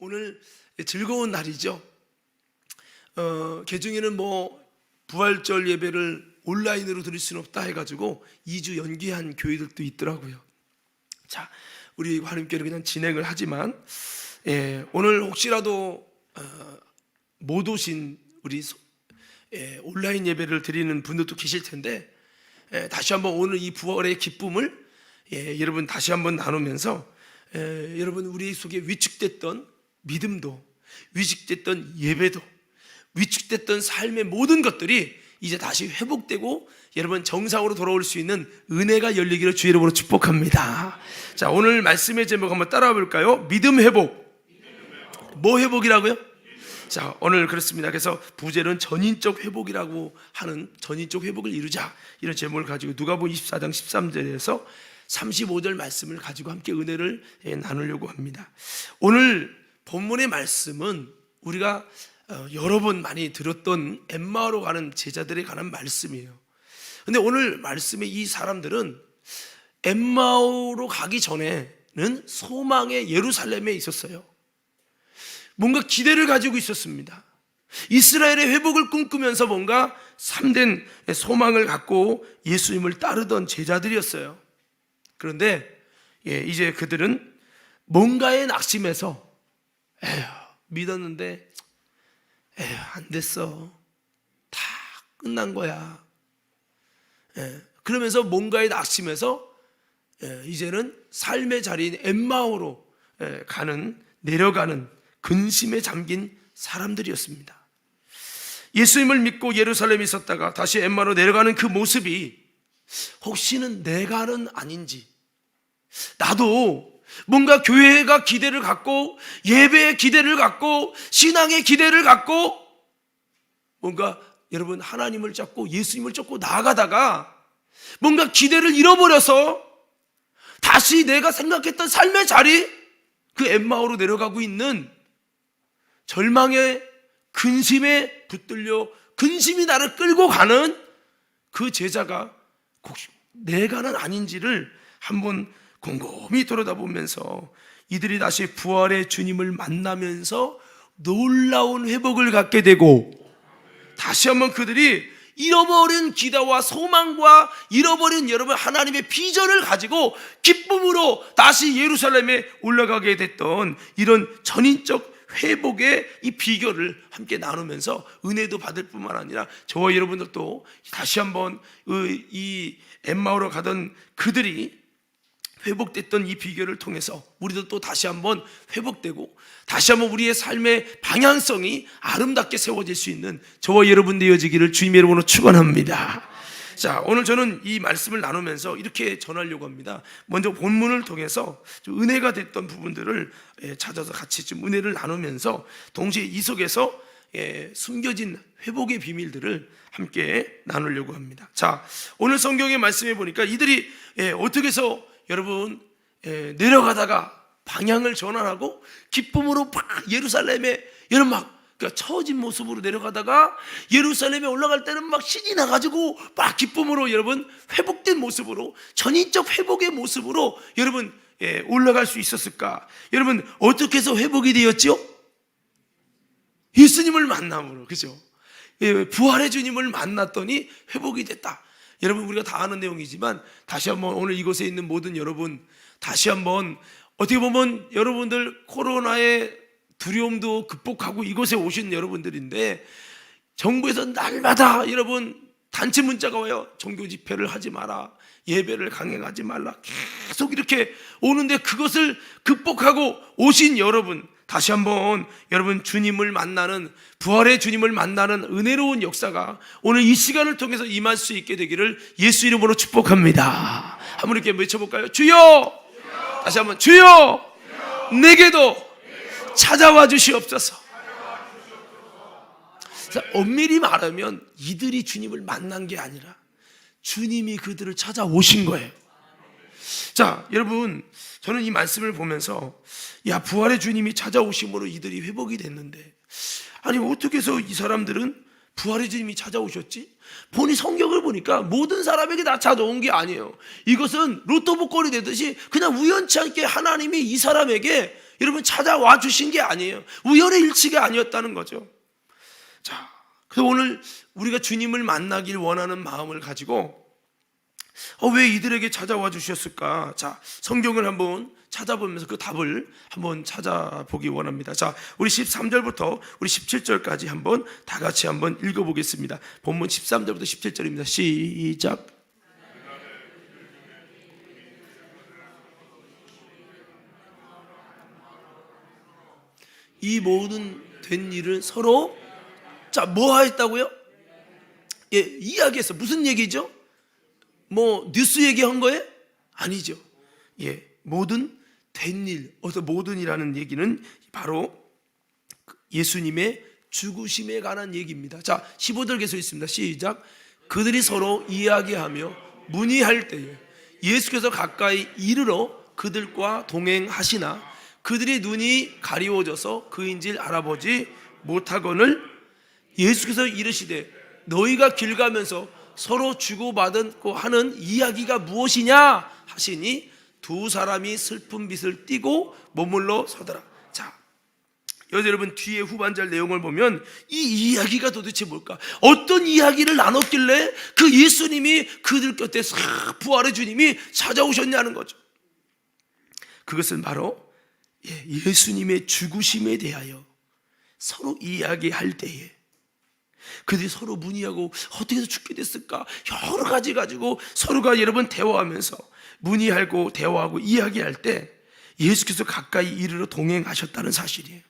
오늘 즐거운 날이죠. 개중에는 부활절 예배를 온라인으로 드릴 수는 없다 해가지고 2주 연기한 교회들도 있더라고요. 자, 우리 화림교회는 그냥 진행을 하지만 오늘 혹시라도 못 오신 우리 온라인 예배를 드리는 분들도 계실 텐데 다시 한번 오늘 이 부활의 기쁨을 여러분 다시 한번 나누면서 여러분 우리 속에 위축됐던 믿음도, 위축됐던 예배도, 위축됐던 삶의 모든 것들이 이제 다시 회복되고 여러분 정상으로 돌아올 수 있는 은혜가 열리기를 주의 이름으로 축복합니다. 자, 오늘 말씀의 제목 한번 따라와 볼까요? 믿음 회복. 뭐 회복이라고요? 자, 오늘 그렇습니다. 그래서 부제는 전인적 회복이라고 하는 전인적 회복을 이루자, 이런 제목을 가지고 누가복음 24장 13절에서 35절 말씀을 가지고 함께 은혜를 나누려고 합니다. 오늘 본문의 말씀은 우리가 여러 번 많이 들었던 엠마오로 가는 제자들에 관한 말씀이에요. 근데 오늘 말씀의 이 사람들은 엠마오로 가기 전에는 소망의 예루살렘에 있었어요. 뭔가 기대를 가지고 있었습니다. 이스라엘의 회복을 꿈꾸면서 뭔가 참된 소망을 갖고 예수님을 따르던 제자들이었어요. 그런데 이제 그들은 뭔가에 낙심해서 믿었는데 안 됐어, 다 끝난 거야. 그러면서 뭔가에 낙심해서 이제는 삶의 자리인 엠마오로 내려가는 근심에 잠긴 사람들이었습니다. 예수님을 믿고 예루살렘에 있었다가 다시 엠마오로 내려가는 그 모습이 혹시는 내가는 아닌지, 나도 뭔가 교회가 기대를 갖고 예배의 기대를 갖고 신앙의 기대를 갖고 뭔가 여러분 하나님을 찾고 예수님을 쫓고 나아가다가 뭔가 기대를 잃어버려서 다시 내가 생각했던 삶의 자리, 그 엠마오로 내려가고 있는 절망의 근심에 붙들려 근심이 나를 끌고 가는 그 제자가 내가는 아닌지를 한번 곰곰이 돌아다보면서 이들이 다시 부활의 주님을 만나면서 놀라운 회복을 갖게 되고, 다시 한번 그들이 잃어버린 기대와 소망과 잃어버린 여러분 하나님의 비전을 가지고 기쁨으로 다시 예루살렘에 올라가게 됐던 이런 전인적 회복의 이 비결을 함께 나누면서 은혜도 받을 뿐만 아니라 저와 여러분들도 다시 한번 이 엠마오로 가던 그들이 회복됐던 이 비결을 통해서 우리도 또 다시 한번 회복되고 다시 한번 우리의 삶의 방향성이 아름답게 세워질 수 있는 저와 여러분 되어지기를 주님의 이름으로 축원합니다. 자, 오늘 저는 이 말씀을 나누면서 이렇게 전하려고 합니다. 먼저 본문을 통해서 좀 은혜가 됐던 부분들을 찾아서 같이 좀 은혜를 나누면서 동시에 이 속에서 숨겨진 회복의 비밀들을 함께 나누려고 합니다. 자, 오늘 성경의 말씀에 보니까 이들이 어떻게 해서 여러분 내려가다가 방향을 전환하고 기쁨으로 예루살렘에 여러분 그러니까 처진 모습으로 내려가다가 예루살렘에 올라갈 때는 막 신이 나가지고 막 기쁨으로 여러분 회복된 모습으로 전인적 회복의 모습으로 여러분 올라갈 수 있었을까? 여러분 어떻게 해서 회복이 되었죠? 예수님을 만남으로, 그죠? 부활의 주님을 만났더니 회복이 됐다. 여러분 우리가 다 아는 내용이지만 다시 한번 오늘 이곳에 있는 모든 여러분 다시 한번 어떻게 보면 여러분들 코로나의 두려움도 극복하고 이곳에 오신 여러분들인데 정부에서 날마다 여러분 단체 문자가 와요. 종교 집회를 하지 마라, 예배를 강행하지 말라, 계속 이렇게 오는데 그것을 극복하고 오신 여러분 다시 한번 여러분 주님을 만나는, 부활의 주님을 만나는 은혜로운 역사가 오늘 이 시간을 통해서 임할 수 있게 되기를 예수 이름으로 축복합니다. 한번 이렇게 외쳐볼까요? 주여! 다시 한번 주여! 내게도 찾아와 주시옵소서. 엄밀히 말하면 이들이 주님을 만난 게 아니라 주님이 그들을 찾아오신 거예요. 자, 여러분 저는 이 말씀을 보면서 부활의 주님이 찾아오심으로 이들이 회복이 됐는데 아니 어떻게 해서 이 사람들은 부활의 주님이 찾아오셨지? 본이 성경을 보니까 모든 사람에게 다 찾아온 게 아니에요. 이것은 로또 복권이 되듯이 그냥 우연치 않게 하나님이 이 사람에게 여러분 찾아와 주신 게 아니에요. 우연의 일치가 아니었다는 거죠. 자, 그래서 오늘 우리가 주님을 만나길 원하는 마음을 가지고 왜 이들에게 찾아와 주셨을까? 자, 성경을 한번 찾아보면서 그 답을 한번 찾아보기 원합니다. 자, 우리 13절부터 우리 17절까지 한번 다 같이 한번 읽어보겠습니다. 본문 13절부터 17절입니다. 시작. 이 모든 된 일을 서로 뭐 하였다고요? 예, 이야기했어. 무슨 얘기죠? 뭐 뉴스 얘기한 거예요? 아니죠. 예, 모든 된 일. 어서 모든이라는 얘기는 바로 예수님의 죽으심에 관한 얘기입니다. 자, 15절 계속 있습니다. 시작. 그들이 서로 이야기하며 문의할 때에 예수께서 가까이 이르러 그들과 동행하시나 그들의 눈이 가리워져서 그인지를 알아보지 못하거늘 예수께서 이르시되 너희가 길 가면서 서로 주고받고 하는 이야기가 무엇이냐 하시니 두 사람이 슬픈 빛을 띠고 머물러 서더라. 자, 여러분 뒤에 후반절 내용을 보면 이 이야기가 도대체 뭘까? 어떤 이야기를 나눴길래 그 예수님이 그들 곁에 싹 부활의 주님이 찾아오셨냐는 거죠. 그것은 바로 예수님의 죽으심에 대하여 서로 이야기할 때에 그들이 서로 문의하고 어떻게 해서 죽게 됐을까? 여러 가지 가지고 서로가 여러분 대화하면서 문의하고 대화하고 이야기할 때 예수께서 가까이 이르러 동행하셨다는 사실이에요.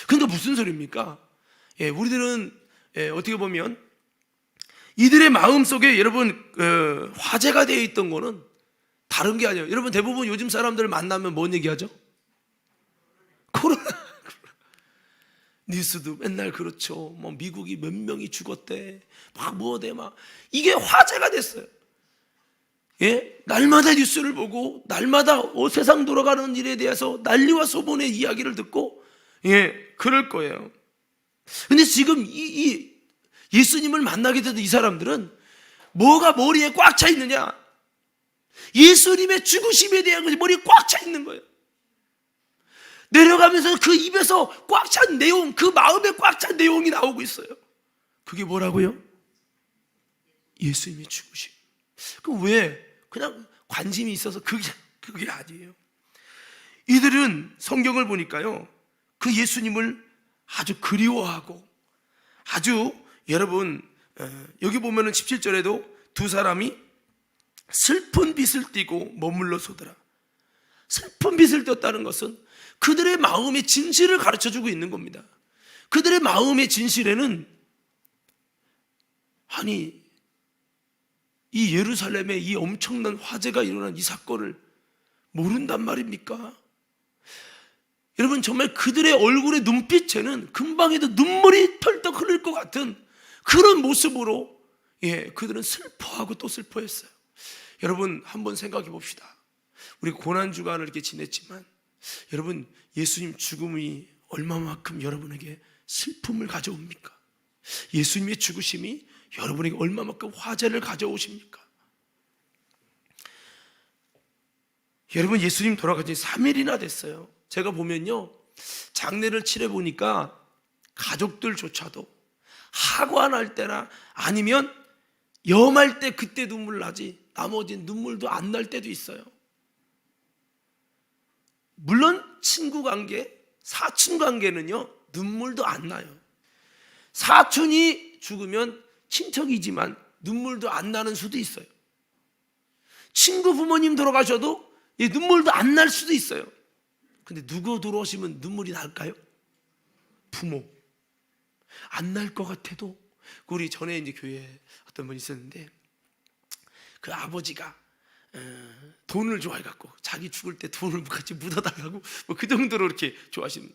그러니까 무슨 소리입니까? 우리들은 어떻게 보면 이들의 마음속에 여러분 화제가 되어 있던 거는 다른 게 아니에요. 여러분 대부분 요즘 사람들 만나면 뭔 얘기하죠? 코로나. 뉴스도 맨날 그렇죠. 뭐 미국이 몇 명이 죽었대. 막 뭐대 막 이게 화제가 됐어요. 예? 날마다 뉴스를 보고 날마다 세상 돌아가는 일에 대해서 난리와 소문의 이야기를 듣고 그럴 거예요. 근데 지금 이 예수님을 만나게 되던 이 사람들은 뭐가 머리에 꽉 차 있느냐? 예수님의 죽으심에 대한 것이 머리에 꽉 차 있는 거예요. 내려가면서 그 입에서 꽉 찬 내용, 그 마음에 꽉 찬 내용이 나오고 있어요. 그게 뭐라고요? 예수님의 죽으심. 그럼 왜? 그냥 관심이 있어서 그게 아니에요. 이들은 성경을 보니까요, 그 예수님을 아주 그리워하고 아주 여러분 여기 보면은 17절에도 두 사람이 슬픈 빛을 띠고 머물러 서더라. 슬픈 빛을 떴다는 것은 그들의 마음의 진실을 가르쳐주고 있는 겁니다. 그들의 마음의 진실에는 아니 이 예루살렘에 이 엄청난 화재가 일어난 이 사건을 모른단 말입니까? 여러분 정말 그들의 얼굴의 눈빛에는 금방에도 눈물이 털떡 흐를 것 같은 그런 모습으로 그들은 슬퍼하고 또 슬퍼했어요. 여러분 한번 생각해 봅시다. 우리 고난주간을 이렇게 지냈지만 여러분 예수님 죽음이 얼마만큼 여러분에게 슬픔을 가져옵니까? 예수님의 죽으심이 여러분에게 얼마만큼 화제를 가져오십니까? 여러분 예수님 돌아가신 지 3일이나 됐어요. 제가 보면요 장례를 치러 보니까 가족들조차도 하관할 때나 아니면 염할 때 그때 눈물 나지 나머지 눈물도 안 날 때도 있어요. 물론 친구 관계, 사촌 관계는요 눈물도 안 나요. 사촌이 죽으면 친척이지만 눈물도 안 나는 수도 있어요. 친구 부모님 돌아가셔도 눈물도 안 날 수도 있어요. 근데 누구 돌아오시면 눈물이 날까요? 부모. 안 날 것 같아도 우리 전에 이제 교회에 어떤 분이 있었는데 그 아버지가 돈을 좋아해갖고 자기 죽을 때 돈을 같이 묻어달라고 뭐 그 정도로 이렇게 좋아하시는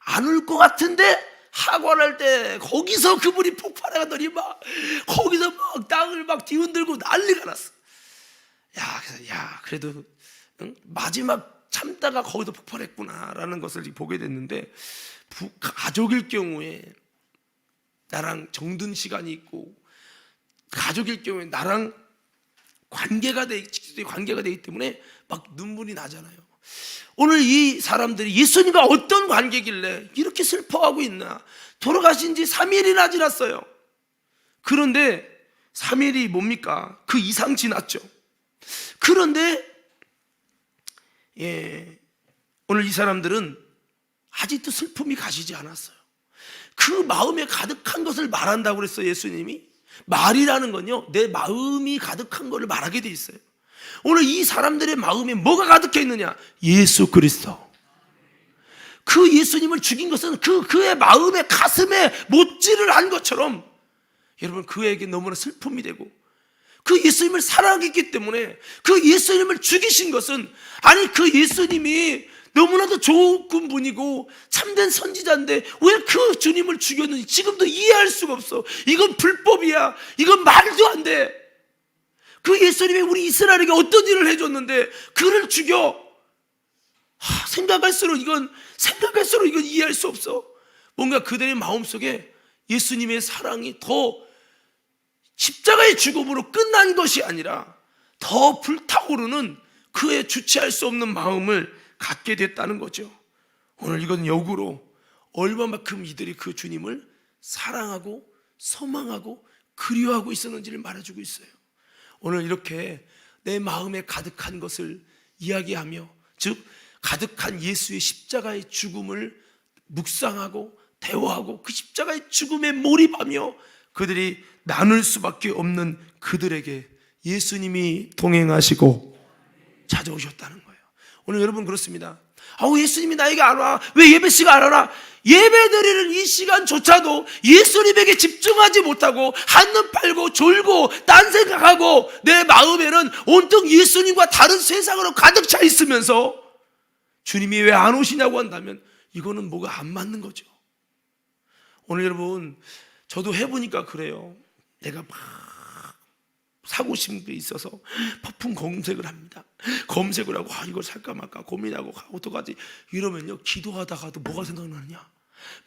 안 울 것 같은데 하관할 때 거기서 그분이 폭발해가더니 막 거기서 막 땅을 막 뒤흔들고 난리가 났어. 그래도 마지막 참다가 거기서 폭발했구나라는 것을 보게 됐는데 가족일 경우에 나랑 정든 시간이 있고 가족일 경우에 나랑 관계가 되기 때문에 막 눈물이 나잖아요. 오늘 이 사람들이 예수님과 어떤 관계길래 이렇게 슬퍼하고 있나? 돌아가신 지 3일이나 지났어요. 그런데 3일이 뭡니까? 그 이상 지났죠. 그런데 오늘 이 사람들은 아직도 슬픔이 가시지 않았어요. 그 마음에 가득한 것을 말한다고 그랬어요. 예수님이 말이라는 건요, 내 마음이 가득한 것을 말하게 돼 있어요. 오늘 이 사람들의 마음에 뭐가 가득해 있느냐? 예수 그리스도. 그 예수님을 죽인 것은 그의 마음에 가슴에 못질을 한 것처럼 여러분 그에게 너무나 슬픔이 되고, 그 예수님을 사랑했기 때문에 그 예수님을 죽이신 것은, 아니 그 예수님이 너무나도 좋은 분이고 참된 선지자인데 왜 그 주님을 죽였는지 지금도 이해할 수가 없어. 이건 불법이야. 이건 말도 안 돼. 그 예수님이 우리 이스라엘에게 어떤 일을 해줬는데 그를 죽여? 생각할수록 이건 이해할 수 없어. 뭔가 그들의 마음속에 예수님의 사랑이 더 십자가의 죽음으로 끝난 것이 아니라 더 불타오르는 그의 주체할 수 없는 마음을 갖게 됐다는 거죠. 오늘 이건 역으로 얼마만큼 이들이 그 주님을 사랑하고 소망하고 그리워하고 있었는지를 말해주고 있어요. 오늘 이렇게 내 마음에 가득한 것을 이야기하며, 즉 가득한 예수의 십자가의 죽음을 묵상하고 대화하고 그 십자가의 죽음에 몰입하며 그들이 나눌 수밖에 없는 그들에게 예수님이 동행하시고 찾아오셨다는 거예요. 오늘 여러분 그렇습니다. 예수님이 나에게 안 와. 왜 예배 시간 안 와라? 예배 드리는 이 시간조차도 예수님에게 집중하지 못하고 한눈 팔고 졸고 딴 생각하고 내 마음에는 온통 예수님과 다른 세상으로 가득 차 있으면서 주님이 왜 안 오시냐고 한다면 이거는 뭐가 안 맞는 거죠. 오늘 여러분 저도 해보니까 그래요. 내가 막 사고 싶은 게 있어서 퍼퓸 검색을 합니다. 검색을 하고 이걸 살까 말까 고민하고 어떡하지 이러면요, 기도하다가도 뭐가 생각나느냐,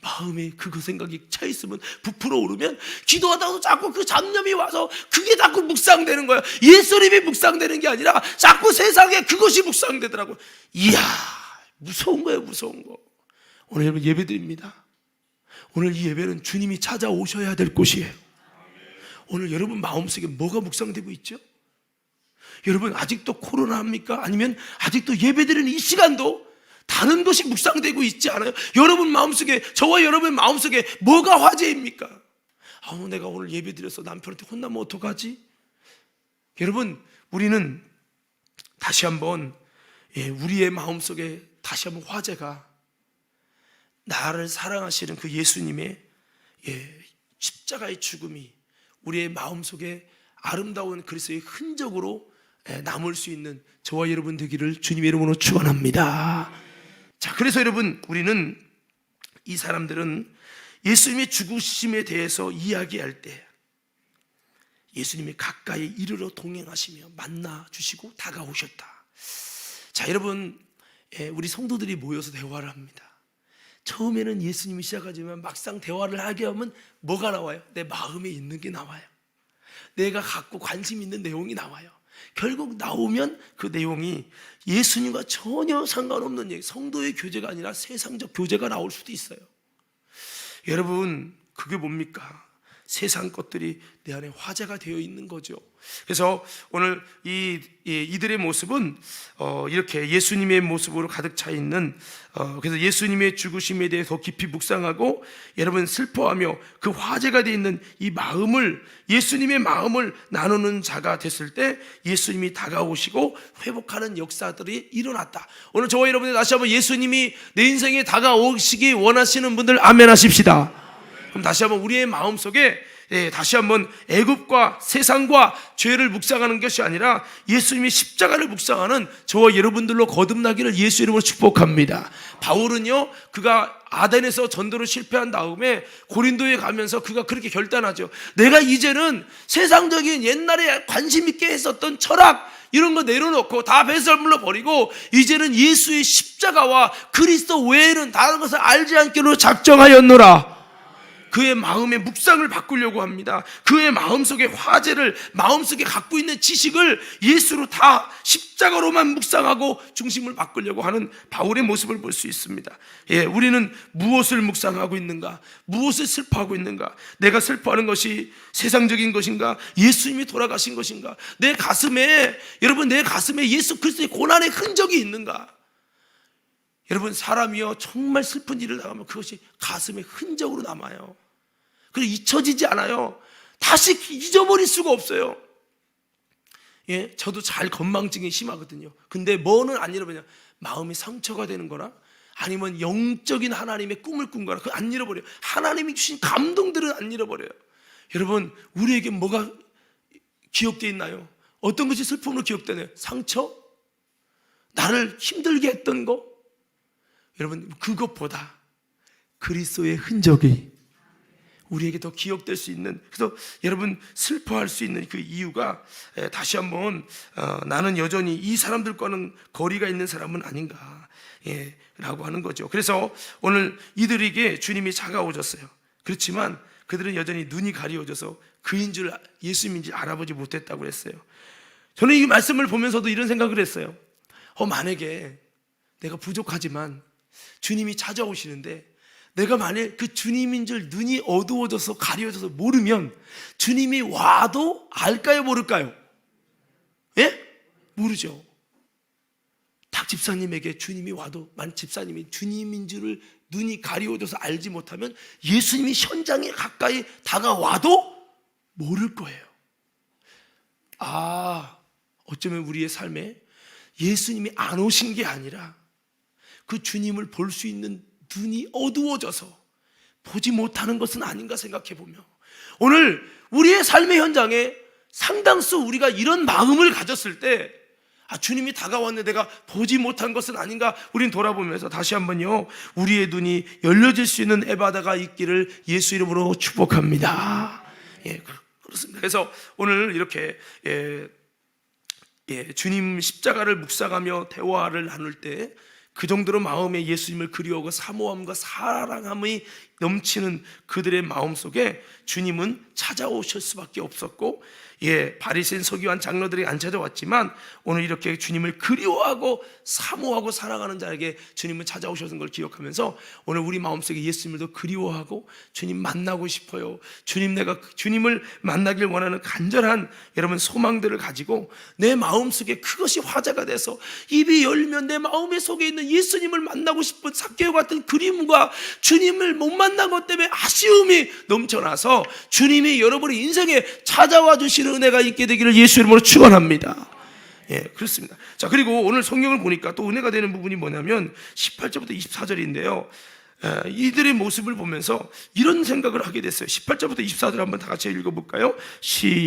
마음에 그거 생각이 차 있으면 부풀어 오르면 기도하다가도 자꾸 그 잡념이 와서 그게 자꾸 묵상되는 거예요. 예수님이 묵상되는 게 아니라 자꾸 세상에 그것이 묵상되더라고요. 이야, 무서운 거예요, 무서운 거. 오늘 여러분 예배 드립니다. 오늘 이 예배는 주님이 찾아오셔야 될 곳이에요. 오늘 여러분 마음속에 뭐가 묵상되고 있죠? 여러분 아직도 코로나 합니까? 아니면 아직도 예배드리는 이 시간도 다른 것이 묵상되고 있지 않아요? 여러분 마음속에, 저와 여러분 마음속에 뭐가 화제입니까? 내가 오늘 예배드려서 남편한테 혼나면 어떡하지? 여러분 우리는 다시 한번 우리의 마음속에 다시 한번 화제가 나를 사랑하시는 그 예수님의 십자가의 죽음이 우리의 마음속에 아름다운 그리스도의 흔적으로 남을 수 있는 저와 여러분 되기를 주님의 이름으로 축원합니다. 자, 그래서 여러분 우리는, 이 사람들은 예수님의 죽으심에 대해서 이야기할 때 예수님이 가까이 이르러 동행하시며 만나 주시고 다가오셨다. 자, 여러분 우리 성도들이 모여서 대화를 합니다. 처음에는 예수님이 시작하지만 막상 대화를 하게 하면 뭐가 나와요? 내 마음에 있는 게 나와요. 내가 갖고 관심 있는 내용이 나와요. 결국 나오면 그 내용이 예수님과 전혀 상관없는 얘기, 성도의 교제가 아니라 세상적 교제가 나올 수도 있어요. 여러분 그게 뭡니까? 세상 것들이 내 안에 화제가 되어 있는 거죠. 그래서 오늘 이들의 모습은 이렇게 예수님의 모습으로 가득 차 있는, 그래서 예수님의 죽으심에 대해 더 깊이 묵상하고 여러분 슬퍼하며 그 화제가 되어 있는 이 마음을, 예수님의 마음을 나누는 자가 됐을 때 예수님이 다가오시고 회복하는 역사들이 일어났다. 오늘 저와 여러분들 다시 한번 예수님이 내 인생에 다가오시기 원하시는 분들 아멘 하십시다. 그럼 다시 한번 우리의 마음속에 다시 한번 애굽과 세상과 죄를 묵상하는 것이 아니라 예수님이 십자가를 묵상하는 저와 여러분들로 거듭나기를 예수 이름으로 축복합니다. 바울은요, 그가 아덴에서 전도를 실패한 다음에 고린도에 가면서 그가 그렇게 결단하죠. 내가 이제는 세상적인 옛날에 관심 있게 했었던 철학 이런 거 내려놓고 다 배설물로 버리고 이제는 예수의 십자가와 그리스도 외에는 다른 것을 알지 않기로 작정하였노라. 그의 마음의 묵상을 바꾸려고 합니다. 그의 마음속의 화제를, 마음속에 갖고 있는 지식을 예수로 다 십자가로만 묵상하고 중심을 바꾸려고 하는 바울의 모습을 볼 수 있습니다. 우리는 무엇을 묵상하고 있는가? 무엇을 슬퍼하고 있는가? 내가 슬퍼하는 것이 세상적인 것인가? 예수님이 돌아가신 것인가? 내 가슴에 예수 그리스도의 고난의 흔적이 있는가? 여러분, 사람이요 정말 슬픈 일을 당하면 그것이 가슴에 흔적으로 남아요. 그리고 잊혀지지 않아요. 다시 잊어버릴 수가 없어요. 저도 잘 건망증이 심하거든요. 근데 뭐는 안 잃어버리냐? 마음이 상처가 되는 거나 아니면 영적인 하나님의 꿈을 꾼 거나 그거 안 잃어버려요. 하나님이 주신 감동들은 안 잃어버려요. 여러분, 우리에게 뭐가 기억되어 있나요? 어떤 것이 슬픔으로 기억되나요? 상처? 나를 힘들게 했던 거? 여러분, 그것보다 그리스도의 흔적이 우리에게 더 기억될 수 있는, 그래서 여러분 슬퍼할 수 있는 그 이유가 다시 한번 나는 여전히 이 사람들과는 거리가 있는 사람은 아닌가 라고 하는 거죠. 그래서 오늘 이들에게 주님이 다가오셨어요. 그렇지만 그들은 여전히 눈이 가리워져서 그인 줄, 예수님인지 알아보지 못했다고 했어요. 저는 이 말씀을 보면서도 이런 생각을 했어요. 만약에 내가 부족하지만 주님이 찾아오시는데 내가 만일 그 주님인 줄 눈이 어두워져서 가려져서 모르면 주님이 와도 알까요, 모를까요? 모르죠. 탁 집사님에게 주님이 와도 만약 집사님이 주님인 줄을 눈이 가리워져서 알지 못하면 예수님이 현장에 가까이 다가와도 모를 거예요. 어쩌면 우리의 삶에 예수님이 안 오신 게 아니라 그 주님을 볼 수 있는 눈이 어두워져서 보지 못하는 것은 아닌가 생각해 보며, 오늘 우리의 삶의 현장에 상당수 우리가 이런 마음을 가졌을 때 주님이 다가왔는데 내가 보지 못한 것은 아닌가, 우린 돌아보면서 다시 한번요 우리의 눈이 열려질 수 있는 에바다가 있기를 예수 이름으로 축복합니다. 그렇습니다. 그래서 오늘 이렇게 주님 십자가를 묵상하며 대화를 나눌 때 그 정도로 마음에 예수님을 그리워하고 사모함과 사랑함이 넘치는 그들의 마음 속에 주님은 찾아오실 수밖에 없었고, 바리새인 서기관 장로들이 안 찾아왔지만 오늘 이렇게 주님을 그리워하고 사모하고 사랑하는 자에게 주님은 찾아오셨던 걸 기억하면서 오늘 우리 마음속에 예수님을 더 그리워하고 주님 만나고 싶어요, 내가 주님을 만나길 원하는 간절한 여러분 소망들을 가지고 내 마음속에 그것이 화제가 돼서 입이 열면 내 마음의 속에 있는 예수님을 만나고 싶은 삭개오 같은 그림과 주님을 못 만난 것 때문에 아쉬움이 넘쳐나서 주님이 여러분의 인생에 찾아와 주시는 은혜가 있게 되기를 예수 이름으로 축원합니다. 그렇습니다. 자, 그리고 오늘 성경을 보니까 또 은혜가 되는 부분이 뭐냐면 18절부터 24절인데요 이들의 모습을 보면서 이런 생각을 하게 됐어요. 18절부터 24절 한번 다 같이 읽어볼까요? 시작.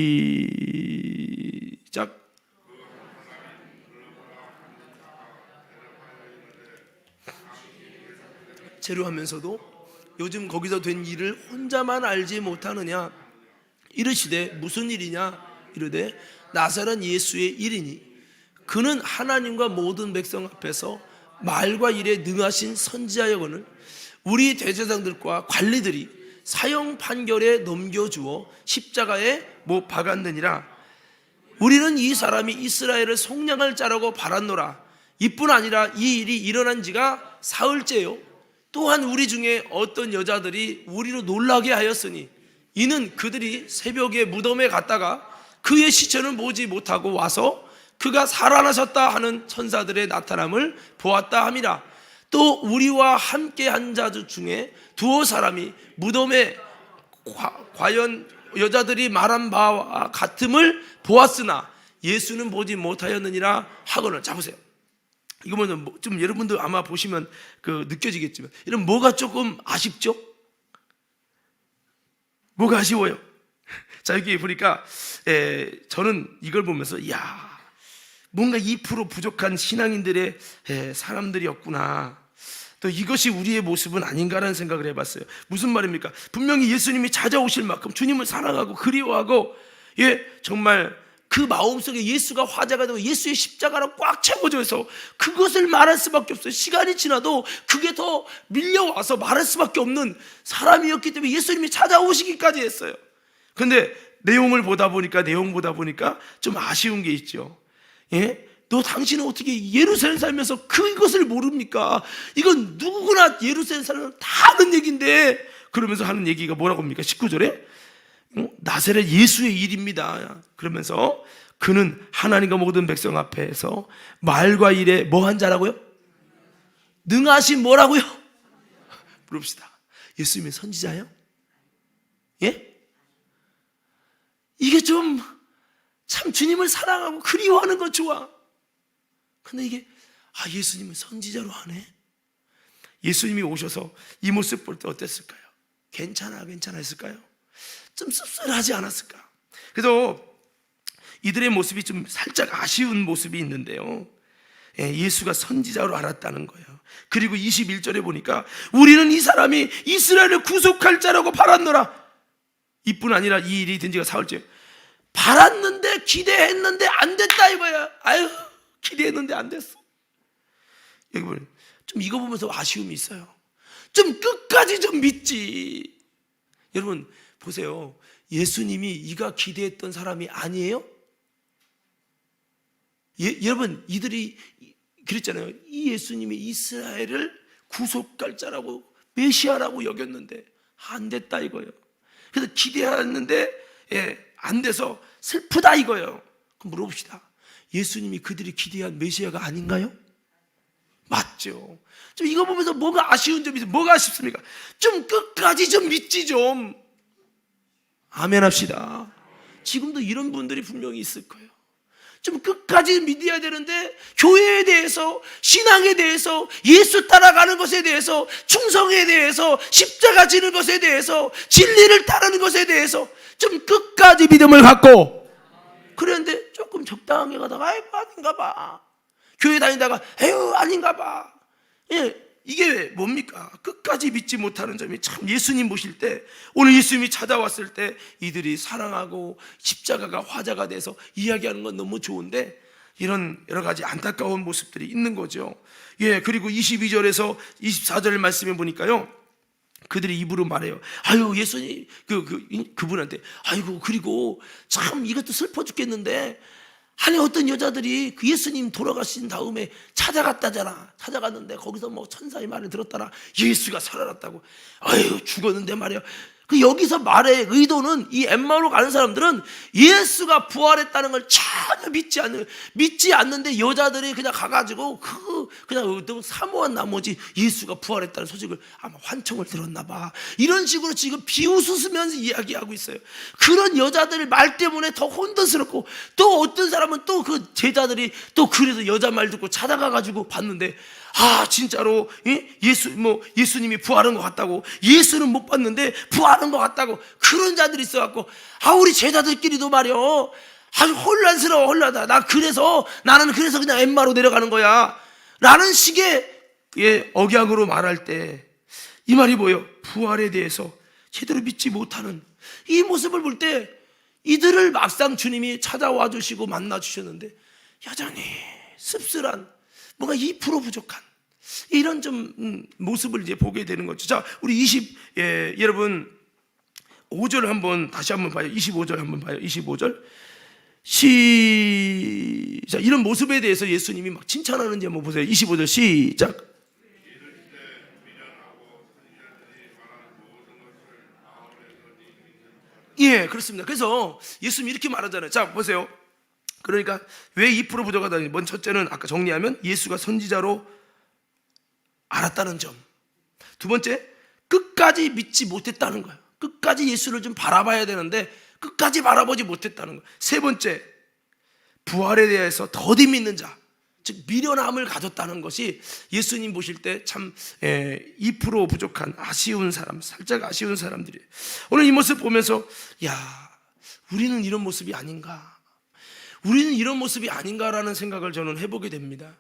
체류하면서도 요즘 거기서 된 일을 혼자만 알지 못하느냐, 이르시되 무슨 일이냐, 이르되 나사렛 예수의 일이니 그는 하나님과 모든 백성 앞에서 말과 일에 능하신 선지자여거늘 우리 대제사장들과 관리들이 사형 판결에 넘겨주어 십자가에 못 박았느니라. 우리는 이 사람이 이스라엘을 속량할 자라고 바랐노라. 이뿐 아니라 이 일이 일어난 지가 사흘째요. 또한 우리 중에 어떤 여자들이 우리로 놀라게 하였으니 이는 그들이 새벽에 무덤에 갔다가 그의 시체는 보지 못하고 와서 그가 살아나셨다 하는 천사들의 나타남을 보았다 함이라. 또 우리와 함께 한 자 중에 두어 사람이 무덤에 과연 여자들이 말한 바와 같음을 보았으나 예수는 보지 못하였느니라 하거늘. 자, 보세요. 이거는 좀 여러분들 아마 보시면 느껴지겠지만 이런 뭐가 조금 아쉽죠? 뭐가 아쉬워요? 자, 여기 보니까 저는 이걸 보면서 뭔가 2% 부족한 신앙인들의 사람들이었구나, 또 이것이 우리의 모습은 아닌가라는 생각을 해봤어요. 무슨 말입니까? 분명히 예수님이 찾아오실 만큼 주님을 사랑하고 그리워하고 정말 그 마음속에 예수가 화제가 되고 예수의 십자가로 꽉 채워져 있어 그것을 말할 수밖에 없어요. 시간이 지나도 그게 더 밀려와서 말할 수밖에 없는 사람이었기 때문에 예수님이 찾아오시기까지 했어요. 근데 내용보다 보니까 좀 아쉬운 게 있죠. 예? 너 당신은 어떻게 예루살렘 살면서 그것을 모릅니까? 이건 누구나 예루살렘 살면 다 아는 얘기인데, 그러면서 하는 얘기가 뭐라고 합니까? 19절에 나사렛 예수의 일입니다. 그러면서 그는 하나님과 모든 백성 앞에서 말과 일에 뭐한 자라고요? 능하신 뭐라고요? 물읍시다. 예수님의 선지자예요? 예? 이게 좀 참 주님을 사랑하고 그리워하는 건 좋아. 근데 이게 예수님은 선지자로 하네. 예수님이 오셔서 이 모습 볼 때 어땠을까요? 괜찮아 했을까요? 좀 씁쓸하지 않았을까? 그래서 이들의 모습이 좀 살짝 아쉬운 모습이 있는데요. 예수가 선지자로 알았다는 거예요. 그리고 21절에 보니까 우리는 이 사람이 이스라엘을 구속할 자라고 바랐노라. 이뿐 아니라 이 일이 된 지가 사흘째. 바랐는데 기대했는데 안 됐다 이거야. 아유, 기대했는데 안 됐어. 여러분, 좀 이거 보면서 아쉬움이 있어요. 좀 끝까지 좀 믿지. 여러분 보세요. 예수님이 이가 기대했던 사람이 아니에요? 여러분, 이들이 그랬잖아요. 이 예수님이 이스라엘을 구속할 자라고 메시아라고 여겼는데 안 됐다 이거예요. 그래서 기대했는데 안 돼서 슬프다 이거예요. 그럼 물어봅시다. 예수님이 그들이 기대한 메시아가 아닌가요? 맞죠. 좀 이거 보면서 뭐가 아쉬운 점이 있어요? 뭐가 아쉽습니까? 좀 끝까지 좀 믿지 좀. 아멘 합시다. 지금도 이런 분들이 분명히 있을 거예요. 좀 끝까지 믿어야 되는데 교회에 대해서, 신앙에 대해서, 예수 따라가는 것에 대해서, 충성에 대해서, 십자가 지는 것에 대해서, 진리를 따르는 것에 대해서 좀 끝까지 믿음을 갖고, 그런데 조금 적당하게 가다가 아이고 아닌가 봐, 교회 다니다가 에휴 아닌가 봐. 이게 뭡니까? 끝까지 믿지 못하는 점이 참 예수님 보실 때, 오늘 예수님이 찾아왔을 때 이들이 사랑하고 십자가가 화자가 돼서 이야기하는 건 너무 좋은데 이런 여러 가지 안타까운 모습들이 있는 거죠. 그리고 22절에서 24절 말씀에 보니까요, 그들이 입으로 말해요. 아유, 예수님 그분한테 아이고, 그리고 참 이것도 슬퍼 죽겠는데 아니 어떤 여자들이 그 예수님 돌아가신 다음에 찾아갔다잖아. 찾아갔는데 거기서 뭐 천사의 말을 들었더라. 예수가 살아났다고. 아유, 죽었는데 말이야. 그 여기서 말의 의도는, 이 엠마오로 가는 사람들은 예수가 부활했다는 걸 전혀 믿지 않는데 여자들이 그냥 가가지고 그냥 사모한 나머지 예수가 부활했다는 소식을 아마 환청을 들었나 봐. 이런 식으로 지금 비웃으면서 이야기하고 있어요. 그런 여자들 말 때문에 더 혼돈스럽고, 또 어떤 사람은 또 그 제자들이 또 그래서 여자 말 듣고 찾아가가지고 봤는데 진짜로 예수님이 부활한 것 같다고, 예수는 못 봤는데 부활한 것 같다고, 그런 자들이 있어갖고 우리 제자들끼리도 말이요, 아주 혼란스러워. 나는 그래서 그냥 엠마로 내려가는 거야 라는 식의 억양으로 말할 때 이 말이 뭐예요? 부활에 대해서 제대로 믿지 못하는 이 모습을 볼 때 이들을 막상 주님이 찾아와 주시고 만나 주셨는데 여전히 씁쓸한, 뭔가 2% 부족한 이런 좀 모습을 이제 보게 되는 거죠. 자, 우리 여러분 5절 한번 다시 한번 봐요. 25절 한번 봐요. 25절 시작. 이런 모습에 대해서 예수님이 막 칭찬하는지 한번 보세요. 25절 시작. 그렇습니다. 그래서 예수님이 이렇게 말하잖아요. 자, 보세요. 그러니까 왜 2% 부족하다니? 먼저 첫째는 아까 정리하면 예수가 선지자로 알았다는 점. 두 번째, 끝까지 믿지 못했다는 거예요. 끝까지 예수를 좀 바라봐야 되는데 끝까지 바라보지 못했다는 거예요. 세 번째, 부활에 대해서 더디 믿는 자, 즉 미련함을 가졌다는 것이 예수님 보실 때 참 2% 부족한 아쉬운 사람, 살짝 아쉬운 사람들이에요. 오늘 이 모습 보면서 우리는 이런 모습이 아닌가, 우리는 이런 모습이 아닌가라는 생각을 저는 해보게 됩니다.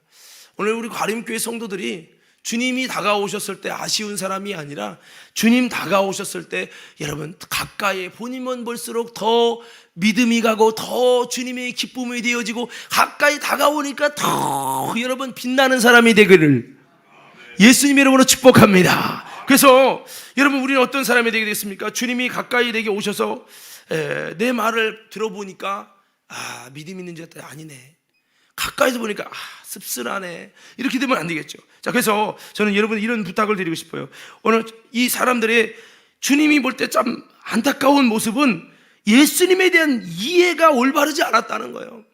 오늘 우리 과림교회 성도들이 주님이 다가오셨을 때 아쉬운 사람이 아니라 주님 다가오셨을 때 여러분 가까이 보면 볼수록 더 믿음이 가고 더 주님의 기쁨이 되어지고 가까이 다가오니까 더 여러분 빛나는 사람이 되기를 예수님 이름으로 축복합니다. 그래서 여러분 우리는 어떤 사람이 되게 됐습니까? 주님이 가까이 내게 오셔서 내 말을 들어보니까 믿음 있는 줄 알았더니 아니네. 가까이서 보니까 씁쓸하네. 이렇게 되면 안 되겠죠. 자, 그래서 저는 여러분 이런 부탁을 드리고 싶어요. 오늘 이 사람들의 주님이 볼 때 참 안타까운 모습은 예수님에 대한 이해가 올바르지 않았다는 거예요.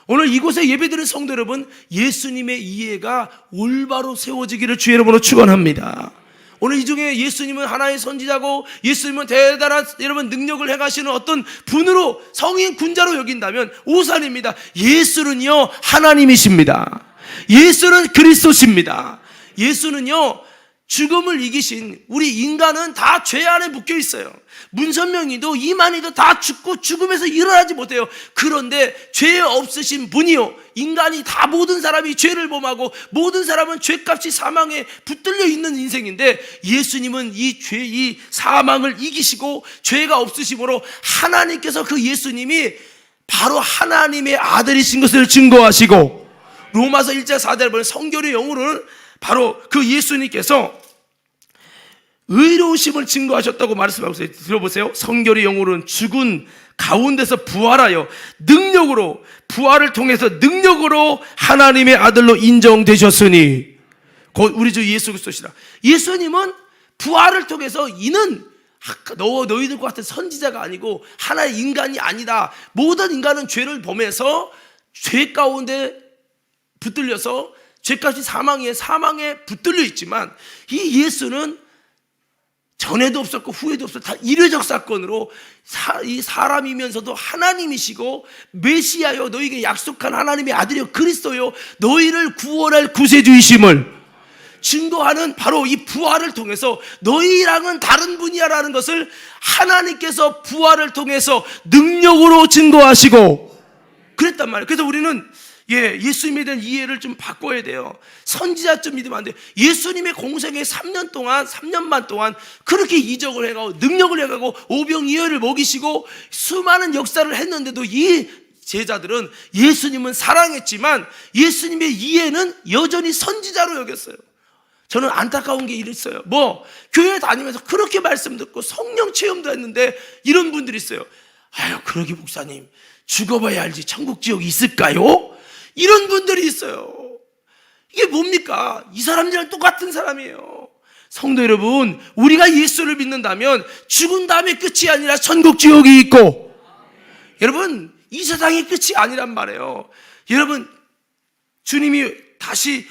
오늘 이곳에 예배드리는 성도 여러분, 예수님의 이해가 올바로 세워지기를 주의 이름으로 축원합니다. 오늘 이 중에 예수님은 하나의 선지자고 예수님은 대단한 여러분 능력을 행하시는 어떤 분으로 성인 군자로 여긴다면 오산입니다. 예수는요 하나님이십니다. 예수는 그리스도십니다. 예수는요 죽음을 이기신 우리 인간은 다 죄 안에 묶여 있어요. 문선명이도 이만희도 다 죽고 죽음에서 일어나지 못해요. 그런데 죄 없으신 분이요 인간이 다 모든 사람이 죄를 범하고 모든 사람은 죄값이 사망에 붙들려 있는 인생인데 예수님은 이 사망을 이기시고 죄가 없으심으로 하나님께서 그 예수님이 바로 하나님의 아들이신 것을 증거하시고 로마서 1장 4절에 보면 성결의 영으로는 바로 그 예수님께서 의로우심을 증거하셨다고 말씀하고 있어요. 들어보세요. 성결의 영으로는 죽은 가운데서 부활하여 능력으로 부활을 통해서 능력으로 하나님의 아들로 인정되셨으니 곧 우리 주 예수 그리스도시라. 예수님은 부활을 통해서 이는 너희들과 같은 선지자가 아니고 하나의 인간이 아니다. 모든 인간은 죄를 범해서 죄 가운데 붙들려서 죄값이 사망에 붙들려 있지만 이 예수는 전에도 없었고 후에도 없었고 다 일회적 사건으로 이 사람이면서도 하나님이시고 메시아요 너희에게 약속한 하나님의 아들이요 그리스도요 너희를 구원할 구세주이심을 증거하는 바로 이 부활을 통해서 너희랑은 다른 분이야라는 것을 하나님께서 부활을 통해서 능력으로 증거하시고 그랬단 말이에요. 그래서 우리는 예수님에 대한 이해를 좀 바꿔야 돼요. 선지자쯤 믿으면 안 돼요. 예수님의 공생의 3년만 동안 그렇게 이적을 해가고 능력을 해가고 오병이어를 먹이시고 수많은 역사를 했는데도 이 제자들은 예수님은 사랑했지만 예수님의 이해는 여전히 선지자로 여겼어요. 저는 안타까운 게 이랬어요. 교회 다니면서 그렇게 말씀 듣고 성령 체험도 했는데 이런 분들이 있어요. 그러게 목사님 죽어봐야 알지 천국 지옥이 있을까요? 이런 분들이 있어요. 이게 뭡니까? 이 사람들이랑 똑같은 사람이에요. 성도 여러분, 우리가 예수를 믿는다면 죽은 다음에 끝이 아니라 천국 지옥이 있고 여러분 이 세상이 끝이 아니란 말이에요. 여러분 주님이 다시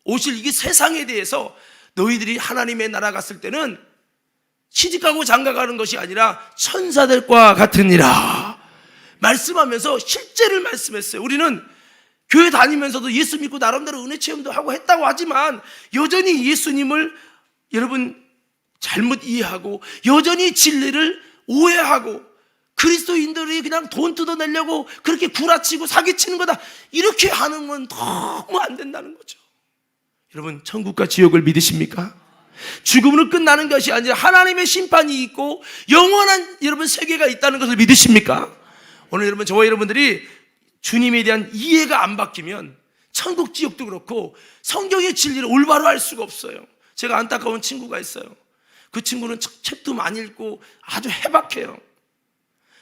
오실 이 세상에 대해서 너희들이 하나님의 나라 갔을 때는 시집가고 장가가는 것이 아니라 천사들과 같으니라 말씀하면서 실제를 말씀했어요. 우리는 교회 다니면서도 예수 믿고 나름대로 은혜 체험도 하고 했다고 하지만 여전히 예수님을 여러분 잘못 이해하고 여전히 진리를 오해하고 그리스도인들이 그냥 돈 뜯어내려고 그렇게 구라치고 사기치는 거다 이렇게 하는 건 너무 안 된다는 거죠. 여러분 천국과 지옥을 믿으십니까? 죽음으로 끝나는 것이 아니라 하나님의 심판이 있고 영원한 여러분 세계가 있다는 것을 믿으십니까? 오늘 여러분 저와 여러분들이 주님에 대한 이해가 안 바뀌면 천국 지옥도 그렇고 성경의 진리를 올바로 알 수가 없어요. 제가 안타까운 친구가 있어요. 그 친구는 책도 많이 읽고 아주 해박해요.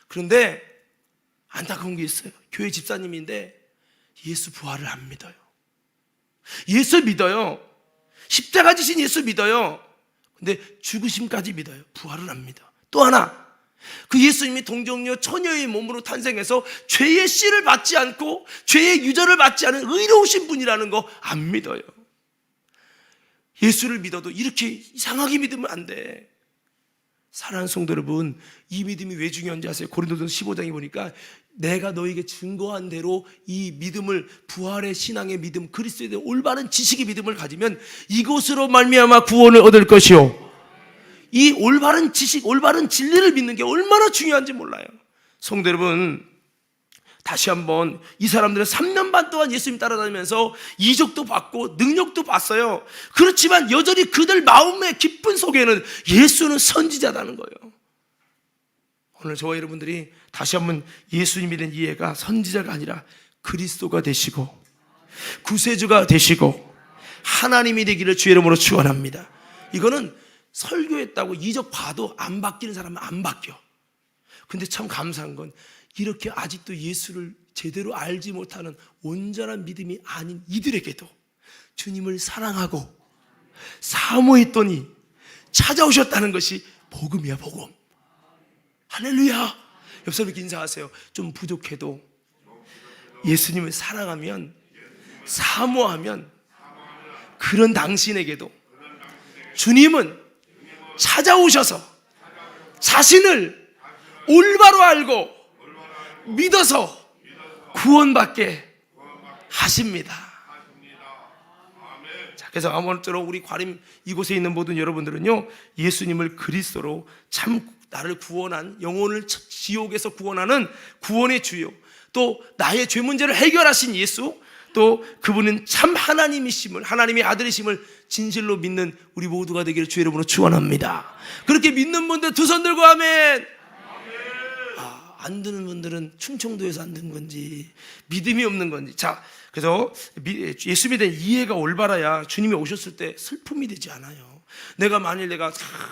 그런데 안타까운 게 있어요. 교회 집사님인데 예수 부활을 안 믿어요. 예수 믿어요. 십자가 지신 예수 믿어요. 근데 죽으심까지 믿어요. 부활을 안 믿어. 또 하나 그 예수님이 동정녀 처녀의 몸으로 탄생해서 죄의 씨를 받지 않고 죄의 유전을 받지 않은 의로우신 분이라는 거 안 믿어요. 예수를 믿어도 이렇게 이상하게 믿으면 안 돼. 사랑하는 성도 여러분, 이 믿음이 왜 중요한지 아세요? 고린도전서 15장에 보니까 내가 너에게 증거한 대로 이 믿음을 부활의 신앙의 믿음 그리스도에 대한 올바른 지식의 믿음을 가지면 이것으로 말미암아 구원을 얻을 것이요 이 올바른 지식, 올바른 진리를 믿는 게 얼마나 중요한지 몰라요. 성도 여러분, 다시 한번 이 사람들은 3년 반 동안 예수님 따라다니면서 이적도 받고 능력도 봤어요. 그렇지만 여전히 그들 마음의 깊은 속에는 예수는 선지자라는 거예요. 오늘 저와 여러분들이 다시 한번 예수님에 대한 이해가 선지자가 아니라 그리스도가 되시고 구세주가 되시고 하나님이 되기를 주의 이름으로 축원합니다. 이거는 설교했다고 이적 봐도 안 바뀌는 사람은 안 바뀌어. 근데 참 감사한 건 이렇게 아직도 예수를 제대로 알지 못하는 온전한 믿음이 아닌 이들에게도 주님을 사랑하고 사모했더니 찾아오셨다는 것이 복음이야, 복음. 할렐루야. 옆 사람에게 인사하세요. 좀 부족해도 예수님을 사랑하면, 사모하면 그런 당신에게도 주님은 찾아오셔서 자신을 올바로 알고 믿어서 구원받게 하십니다. 자, 그래서 아무쪼록 우리 과림 이곳에 있는 모든 여러분들은요, 예수님을 그리스도로 참 나를 구원한, 영혼을 지옥에서 구원하는 구원의 주요, 또 나의 죄 문제를 해결하신 예수, 또 그분은 참 하나님이심을, 하나님의 아들이심을 진실로 믿는 우리 모두가 되기를 주의 이름으로 축원합니다. 그렇게 믿는 분들 두 손 들고 아멘. 안 드는 분들은 충청도에서 안 든 건지 믿음이 없는 건지. 자, 그래서 예수님에 대한 이해가 올바라야 주님이 오셨을 때 슬픔이 되지 않아요. 내가 만일 내가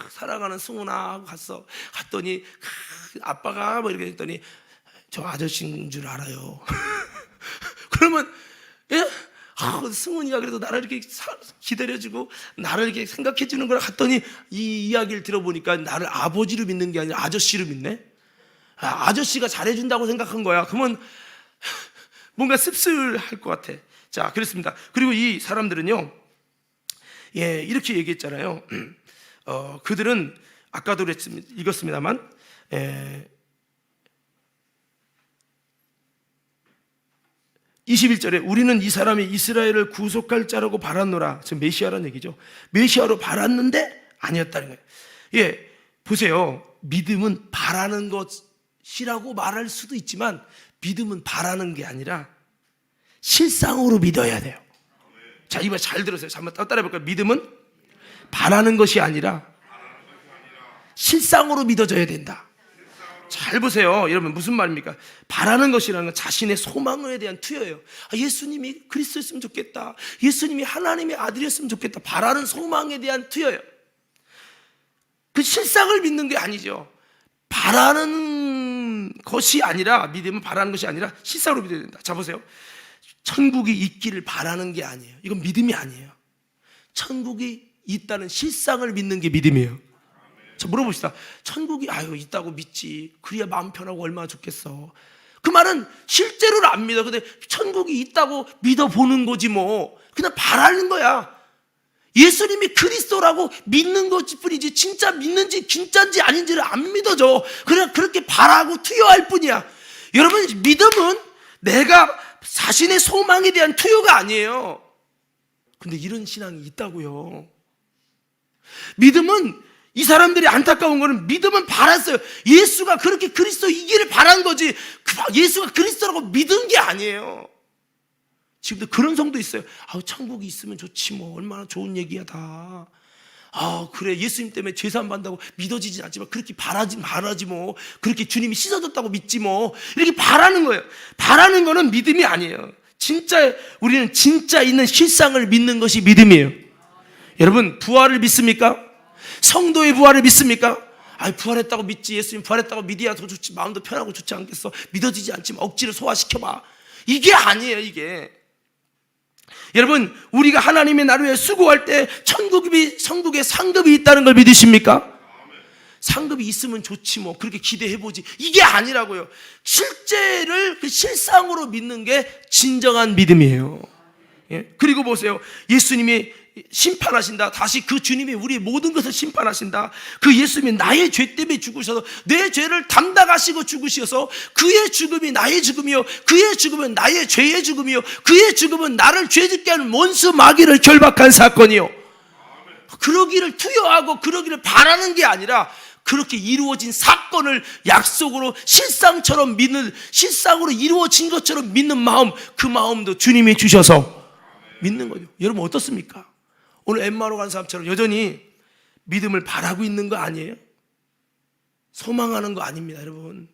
사랑하는 승훈아 하고 갔더니 아빠가 뭐 이렇게 했더니 저 아저씨인 줄 알아요. 그러면 예? 승훈이가 그래도 나를 이렇게 기다려주고 나를 이렇게 생각해주는 걸 갔더니 이 이야기를 들어보니까 나를 아버지로 믿는 게 아니라 아저씨로 믿네. 아저씨가 잘해준다고 생각한 거야. 그러면 뭔가 씁쓸할 것 같아. 자, 그렇습니다. 그리고 이 사람들은요, 예, 이렇게 얘기했잖아요. 그들은 아까도 읽었습니다만, 21절에 우리는 이 사람이 이스라엘을 구속할 자라고 바랐노라. 지금 메시아라는 얘기죠. 메시아로 바랐는데 아니었다는 거예요. 예, 보세요. 믿음은 바라는 것이라고 말할 수도 있지만 믿음은 바라는 게 아니라 실상으로 믿어야 돼요. 자, 이번 잘 들으세요. 한번 따라해볼까요? 믿음은 바라는 것이 아니라 실상으로 믿어져야 된다. 잘 보세요. 여러분, 무슨 말입니까? 바라는 것이라는 건 자신의 소망에 대한 투여예요. 예수님이 그리스도였으면 좋겠다. 예수님이 하나님의 아들이었으면 좋겠다. 바라는 소망에 대한 투여예요. 그 실상을 믿는 게 아니죠. 바라는 것이 아니라, 믿음은 바라는 것이 아니라 실상으로 믿어야 된다. 자, 보세요. 천국이 있기를 바라는 게 아니에요. 이건 믿음이 아니에요. 천국이 있다는 실상을 믿는 게 믿음이에요. 자, 물어봅시다. 천국이 있다고 믿지. 그래야 마음 편하고 얼마나 좋겠어. 그 말은 실제로는 안 믿어. 근데 천국이 있다고 믿어보는 거지 뭐. 그냥 바라는 거야. 예수님이 그리스도라고 믿는 것뿐이지 진짜 믿는지 진짜인지 아닌지를 안 믿어줘. 그냥 그렇게 바라고 투여할 뿐이야. 여러분, 믿음은 내가 자신의 소망에 대한 투여가 아니에요. 근데 이런 신앙이 있다고요. 믿음은, 이 사람들이 안타까운 거는 믿음은 바랐어요. 예수가 그렇게 그리스도이기를 바란 거지 예수가 그리스도라고 믿은 게 아니에요. 지금도 그런 성도 있어요. 천국이 있으면 좋지 뭐. 얼마나 좋은 얘기야 다. 그래, 예수님 때문에 죄사함 받는다고 믿어지진 않지만 그렇게 바라지 뭐. 그렇게 주님이 씻어줬다고 믿지 뭐. 이렇게 바라는 거예요. 바라는 거는 믿음이 아니에요. 진짜 우리는 진짜 있는 실상을 믿는 것이 믿음이에요. 여러분, 부활을 믿습니까? 성도의 부활을 믿습니까? 부활했다고 믿지. 예수님 부활했다고 믿어야 더 좋지. 마음도 편하고 좋지 않겠어. 믿어지지 않지만 억지로 소화시켜봐. 이게 아니에요, 이게. 여러분, 우리가 하나님의 나라에 수고할 때 천국에 상급이 있다는 걸 믿으십니까? 상급이 있으면 좋지 뭐. 그렇게 기대해보지. 이게 아니라고요. 실제를 그 실상으로 믿는 게 진정한 믿음이에요. 예? 그리고 보세요. 예수님이 심판하신다. 다시 그 주님이 우리 모든 것을 심판하신다. 그 예수님이 나의 죄 때문에 죽으셔서 내 죄를 담당하시고 죽으셔서 그의 죽음이 나의 죽음이요, 그의 죽음은 나의 죄의 죽음이요, 그의 죽음은 나를 죄짓게 하는 원수 마귀를 결박한 사건이요. 그러기를 투여하고 그러기를 바라는 게 아니라 그렇게 이루어진 사건을 약속으로 실상처럼 믿는, 실상으로 이루어진 것처럼 믿는 마음, 그 마음도 주님이 주셔서 믿는 거죠. 여러분 어떻습니까? 오늘 엠마오 간 사람처럼 여전히 믿음을 바라고 있는 거 아니에요? 소망하는 거 아닙니다, 여러분.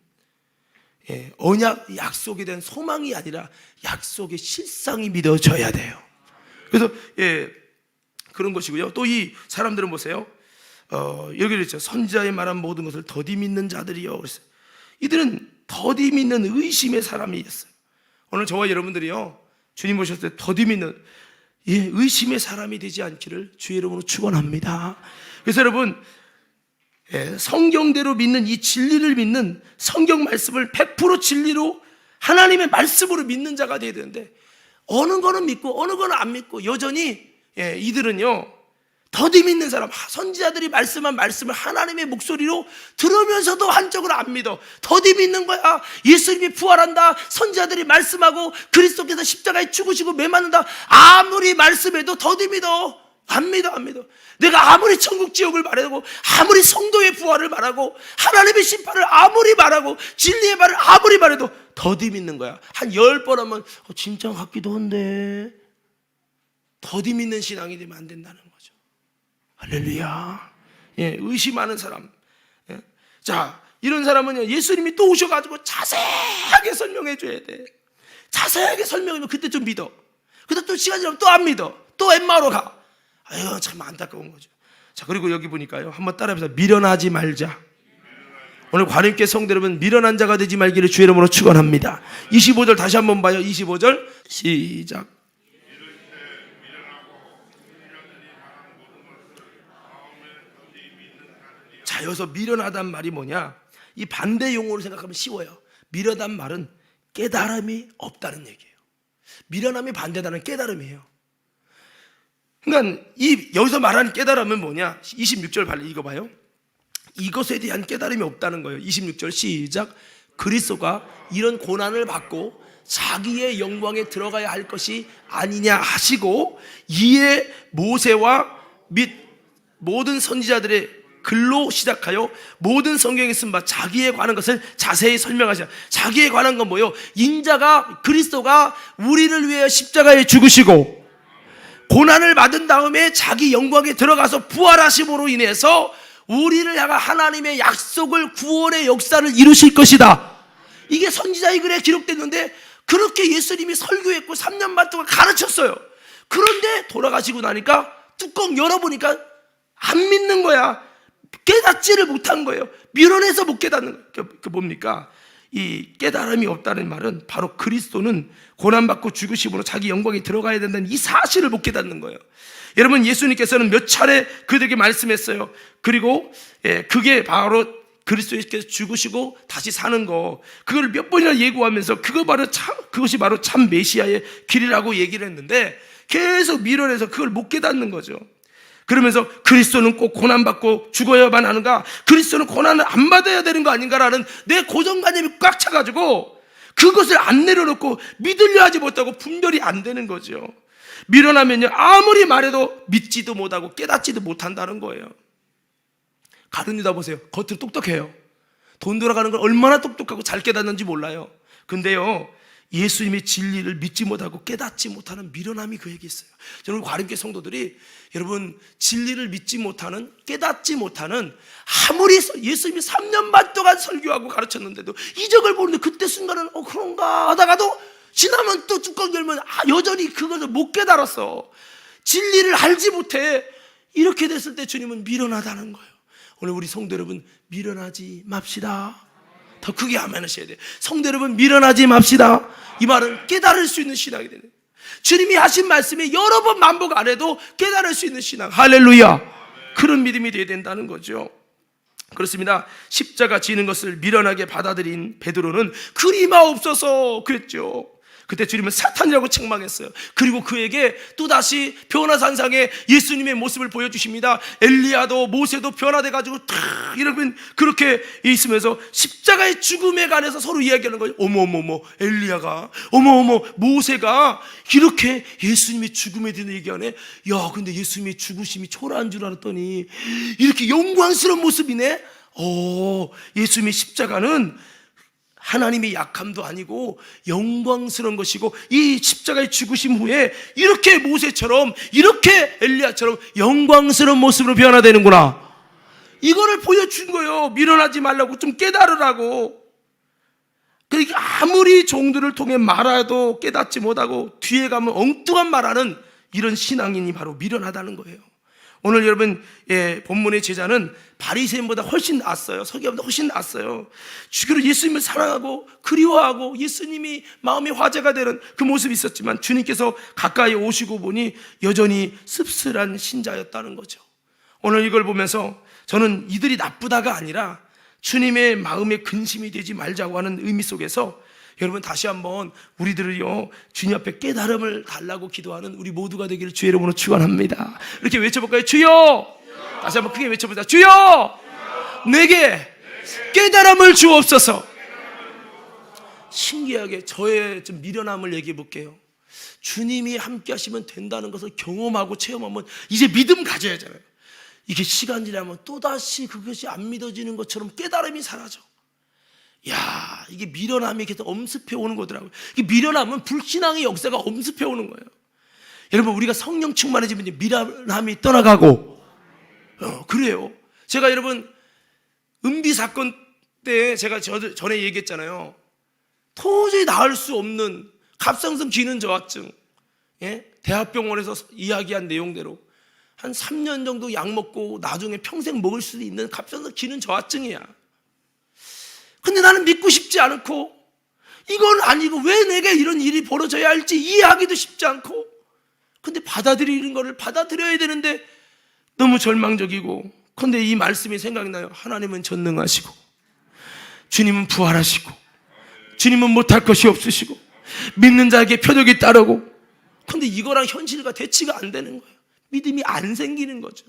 언약, 약속에 대한 소망이 아니라 약속의 실상이 믿어져야 돼요. 그래서 그런 것이고요. 또 이 사람들은 보세요. 여기 있죠. 선지자의 말한 모든 것을 더디 믿는 자들이요. 그랬어요. 이들은 더디 믿는 의심의 사람이었어요. 오늘 저와 여러분들이요, 주님 오셨을 때 더디 믿는 의심의 사람이 되지 않기를 주의 이름으로 축원합니다. 그래서 여러분, 성경대로 믿는 이 진리를 믿는 성경 말씀을 100% 진리로 하나님의 말씀으로 믿는 자가 되어야 되는데, 어느 거는 믿고 어느 거는 안 믿고 여전히 이들은요, 더디 믿는 사람, 선지자들이 말씀한 말씀을 하나님의 목소리로 들으면서도 한쪽으로 안 믿어. 더디 믿는 거야. 예수님이 부활한다, 선지자들이 말씀하고 그리스도께서 십자가에 죽으시고 매 맞는다, 아무리 말씀해도 더디 믿어. 안 믿어. 내가 아무리 천국 지옥을 말하고, 아무리 성도의 부활을 말하고, 하나님의 심판을 아무리 말하고, 진리의 말을 아무리 말해도 더디 믿는 거야. 한 10번 하면 진짜 같기도 한데, 더디 믿는 신앙이 되면 안 된다는 거죠. 할렐루야. 의심하는 사람. 자, 이런 사람은 예수님이 또 오셔가지고 자세하게 설명해 줘야 돼. 자세하게 설명하면 그때 좀 믿어. 근데 또 시간 지나면 또 안 믿어. 또 엠마오로 가. 아유, 참 안타까운 거죠. 자, 그리고 여기 보니까요, 한번 따라해보세요. 미련하지 말자. 오늘 과림께 성도 여러분, 미련한 자가 되지 말기를 주의 이름으로 축원합니다. 25절 다시 한번 봐요. 25절 시작. 자, 여기서 미련하단 말이 뭐냐? 이 반대 용어로 생각하면 쉬워요. 미련한 말은 깨달음이 없다는 얘기예요. 미련함이 반대다는 깨달음이에요. 그러니까 여기서 말하는 깨달음은 뭐냐? 26절 발리 읽어봐요. 이것에 대한 깨달음이 없다는 거예요. 26절 시작. 그리스도가 이런 고난을 받고 자기의 영광에 들어가야 할 것이 아니냐 하시고, 이에 모세와 및 모든 선지자들의 글로 시작하여 모든 성경에 쓴 바 자기에 관한 것을 자세히 설명하시라. 자기에 관한 건 뭐예요? 인자가, 그리스도가 우리를 위해 십자가에 죽으시고 고난을 받은 다음에 자기 영광에 들어가서 부활하심으로 인해서 우리를 향한 하나님의 약속을, 구원의 역사를 이루실 것이다. 이게 선지자의 글에 기록됐는데, 그렇게 예수님이 설교했고 3년 반 동안 가르쳤어요. 그런데 돌아가시고 나니까 뚜껑 열어보니까 안 믿는 거야. 깨닫지를 못한 거예요. 미련해서 못 깨닫는 거예요. 그 뭡니까? 이 깨달음이 없다는 말은 바로 그리스도는 고난받고 죽으심으로 자기 영광에 들어가야 된다는 이 사실을 못 깨닫는 거예요. 여러분, 예수님께서는 몇 차례 그들에게 말씀했어요. 그리고 그게 바로 그리스도께서 죽으시고 다시 사는 거, 그걸 몇 번이나 예고하면서 그것이 바로 참 메시아의 길이라고 얘기를 했는데, 계속 미련해서 그걸 못 깨닫는 거죠. 그러면서 그리스도는 꼭 고난받고 죽어야만 하는가? 그리스도는 고난을 안 받아야 되는 거 아닌가라는 내 고정관념이 꽉 차가지고 그것을 안 내려놓고 믿으려 하지 못하고 분별이 안 되는 거죠. 미련하면요, 아무리 말해도 믿지도 못하고 깨닫지도 못한다는 거예요. 가룟 유다 보세요. 겉으로 똑똑해요. 돈 돌아가는 걸 얼마나 똑똑하고 잘 깨닫는지 몰라요. 근데요, 예수님의 진리를 믿지 못하고 깨닫지 못하는 미련함이 그에게 있어요. 여러분, 과림교회 성도들이, 여러분, 진리를 믿지 못하는, 깨닫지 못하는, 아무리 예수님이 3년 반 동안 설교하고 가르쳤는데도 이적을 보는데 그때 순간은 그런가 하다가도 지나면 또 뚜껑 열면 여전히 그것을 못 깨달았어. 진리를 알지 못해. 이렇게 됐을 때 주님은 미련하다는 거예요. 오늘 우리 성도 여러분, 미련하지 맙시다. 더 크게 아멘 하셔야 돼요. 성도 여러분, 미련하지 맙시다. 이 말은 깨달을 수 있는 신앙이 되는, 주님이 하신 말씀에 여러 번 반복 안 해도 깨달을 수 있는 신앙, 할렐루야, 그런 믿음이 되어야 된다는 거죠. 그렇습니다. 십자가 지는 것을 미련하게 받아들인 베드로는 그리마옵소서 그랬죠. 그때 주님은 사탄이라고 책망했어요. 그리고 그에게 또다시 변화산상에 예수님의 모습을 보여주십니다. 엘리야도 모세도 변화돼가지고 탁 이러면 그렇게 있으면서 십자가의 죽음에 관해서 서로 이야기하는 거예요. 어머어머, 엘리야가, 어머어머, 모세가 이렇게 예수님의 죽음에 대한 얘기하네. 야, 근데 예수님의 죽으심이 초라한 줄 알았더니 이렇게 영광스러운 모습이네. 예수님의 십자가는 하나님의 약함도 아니고 영광스러운 것이고, 이 십자가의 죽으심 후에 이렇게 모세처럼, 이렇게 엘리야처럼 영광스러운 모습으로 변화되는구나, 이거를 보여준 거예요. 밀어나지 말라고, 좀 깨달으라고. 그러니까 아무리 종들을 통해 말아도 깨닫지 못하고 뒤에 가면 엉뚱한 말하는 이런 신앙인이 바로 미련하다는 거예요. 오늘 여러분, 본문의 제자는 바리새인보다 훨씬 낫어요. 서기관보다 훨씬 낫어요. 주기로 예수님을 사랑하고 그리워하고 예수님이 마음의 화제가 되는 그 모습이 있었지만, 주님께서 가까이 오시고 보니 여전히 씁쓸한 신자였다는 거죠. 오늘 이걸 보면서 저는 이들이 나쁘다가 아니라 주님의 마음에 근심이 되지 말자고 하는 의미 속에서, 여러분 다시 한번 우리들을요, 주님 앞에 깨달음을 달라고 기도하는 우리 모두가 되기를 주의 이름으로 축원합니다. 이렇게 외쳐볼까요? 주여! 다시 한번 크게 외쳐보자. 주여! 내게 깨달음을 주옵소서. 신기하게 저의 좀 미련함을 얘기해 볼게요. 주님이 함께 하시면 된다는 것을 경험하고 체험하면 이제 믿음 가져야 하잖아요. 이게 시간 지나면 또다시 그것이 안 믿어지는 것처럼 깨달음이 사라져. 야, 이게 미련함이 계속 엄습해 오는 거더라고요. 이게 미련함은 불신앙의 역사가 엄습해 오는 거예요. 여러분, 우리가 성령 충만해지면 미련함이 떠나가고, 그래요. 제가 여러분, 은비 사건 때 제가 전에 얘기했잖아요. 도저히 나을 수 없는 갑상선 기능 저하증, 대학병원에서 이야기한 내용대로 한 3년 정도 약 먹고 나중에 평생 먹을 수도 있는 갑상선 기능 저하증이야. 근데 나는 믿고 싶지 않고, 이건 아니고 왜 내게 이런 일이 벌어져야 할지 이해하기도 쉽지 않고, 근데 받아들이는 거를 받아들여야 되는데 너무 절망적이고. 근데 이 말씀이 생각이 나요. 하나님은 전능하시고 주님은 부활하시고 주님은 못할 것이 없으시고 믿는 자에게 표적이 따르고. 근데 이거랑 현실과 대치가 안 되는 거예요. 믿음이 안 생기는 거죠.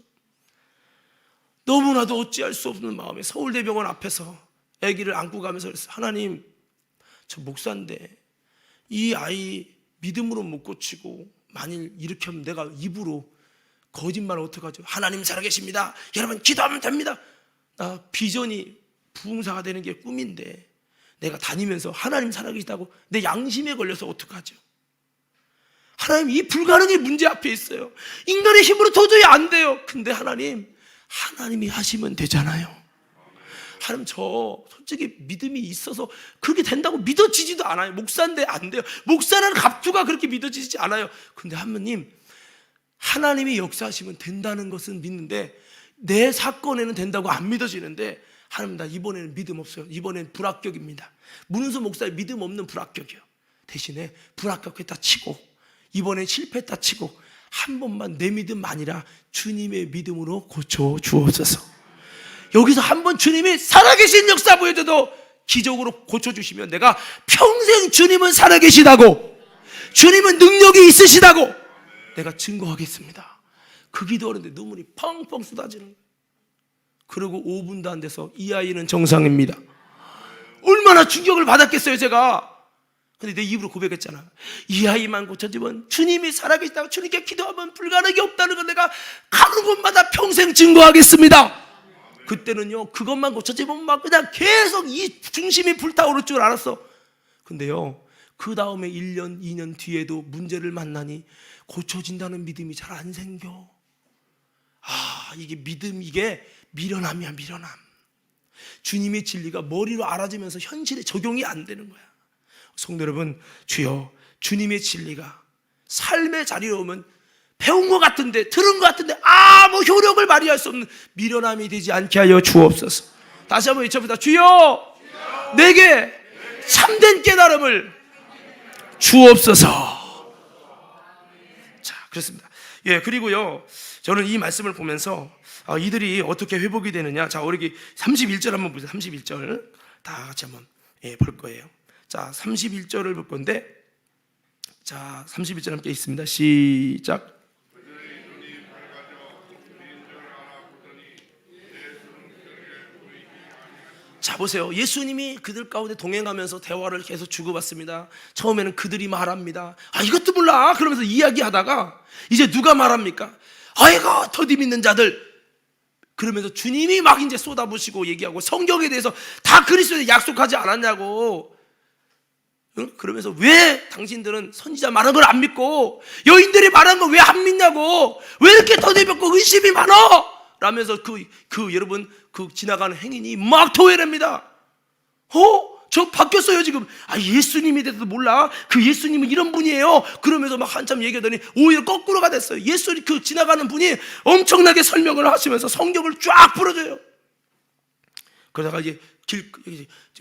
너무나도 어찌할 수 없는 마음에 서울대병원 앞에서 아기를 안고 가면서 그랬어요. 하나님, 저 목사인데 이 아이 믿음으로 못 고치고 만일 이렇게 하면 내가 입으로 거짓말을 어떡하죠? 하나님 살아계십니다, 여러분 기도하면 됩니다. 나 비전이 부흥사가 되는 게 꿈인데 내가 다니면서 하나님 살아계시다고 내 양심에 걸려서 어떡하죠? 하나님, 이 불가능의 문제 앞에 있어요. 인간의 힘으로 도저히 안 돼요. 근데 하나님이 하시면 되잖아요. 하나님, 저 솔직히 믿음이 있어서 그렇게 된다고 믿어지지도 않아요. 목사인데 안 돼요. 목사는 갑주가 그렇게 믿어지지 않아요. 근데 하나님, 하나님이 역사하시면 된다는 것은 믿는데 내 사건에는 된다고 안 믿어지는데, 하나님, 나 이번에는 믿음 없어요. 이번엔 불합격입니다. 문은수 목사의 믿음 없는 불합격이요. 대신에 불합격했다 치고 이번엔 실패했다 치고 한 번만 내 믿음 아니라 주님의 믿음으로 고쳐 주옵소서. 여기서 한 번 주님이 살아계신 역사 보여줘도 기적으로 고쳐주시면 내가 평생 주님은 살아계시다고, 주님은 능력이 있으시다고 내가 증거하겠습니다. 그 기도하는데 눈물이 펑펑 쏟아지는 거예요. 그리고 5분도 안 돼서 이 아이는 정상입니다. 얼마나 충격을 받았겠어요 제가. 근데 내 입으로 고백했잖아. 이 아이만 고쳐지면 주님이 살아계시다고 주님께 기도하면 불가능이 없다는 걸 내가 가는 곳마다 평생 증거하겠습니다. 그때는요, 그것만 고쳐지면 막 그냥 계속 이 중심이 불타오를 줄 알았어. 근데요, 그 다음에 1년, 2년 뒤에도 문제를 만나니 고쳐진다는 믿음이 잘 안 생겨. 이게 믿음, 이게 미련함이야, 미련함. 주님의 진리가 머리로 알아지면서 현실에 적용이 안 되는 거야. 성도 여러분, 주여, 주님의 진리가 삶의 자리에 오면 배운 것 같은데, 들은 것 같은데 아무 효력을 발휘할 수 없는 미련함이 되지 않게 하여 주옵소서. 다시 한번 외쳐보자. 주여, 내게 참된 깨달음을 주옵소서. 자, 그렇습니다. 그리고요, 저는 이 말씀을 보면서 이들이 어떻게 회복이 되느냐. 자, 우리 31절 한번 보세요. 31절 다 같이 한번 볼 거예요. 자, 31절을 볼 건데, 자, 31절 함께 있습니다. 시작. 자, 보세요. 예수님이 그들 가운데 동행하면서 대화를 계속 주고받습니다. 처음에는 그들이 말합니다. 이것도 몰라 그러면서 이야기하다가 이제 누가 말합니까? 아이고, 더디 믿는 자들, 그러면서 주님이 막 이제 쏟아부시고 얘기하고 성경에 대해서 다 그리스도에 약속하지 않았냐고. 그러면서 왜 당신들은 선지자 말한 걸 안 믿고 여인들이 말한 걸 왜 안 믿냐고, 왜 이렇게 더디볍고 의심이 많아? 라면서 여러분 그 지나가는 행인이 막 토해냅니다. 저 바뀌었어요 지금. 예수님에 대해서도 몰라? 그 예수님은 이런 분이에요. 그러면서 막 한참 얘기하더니 오히려 거꾸로가 됐어요. 예수님 그 지나가는 분이 엄청나게 설명을 하시면서 성경을 쫙 풀어줘요. 그러다가 이제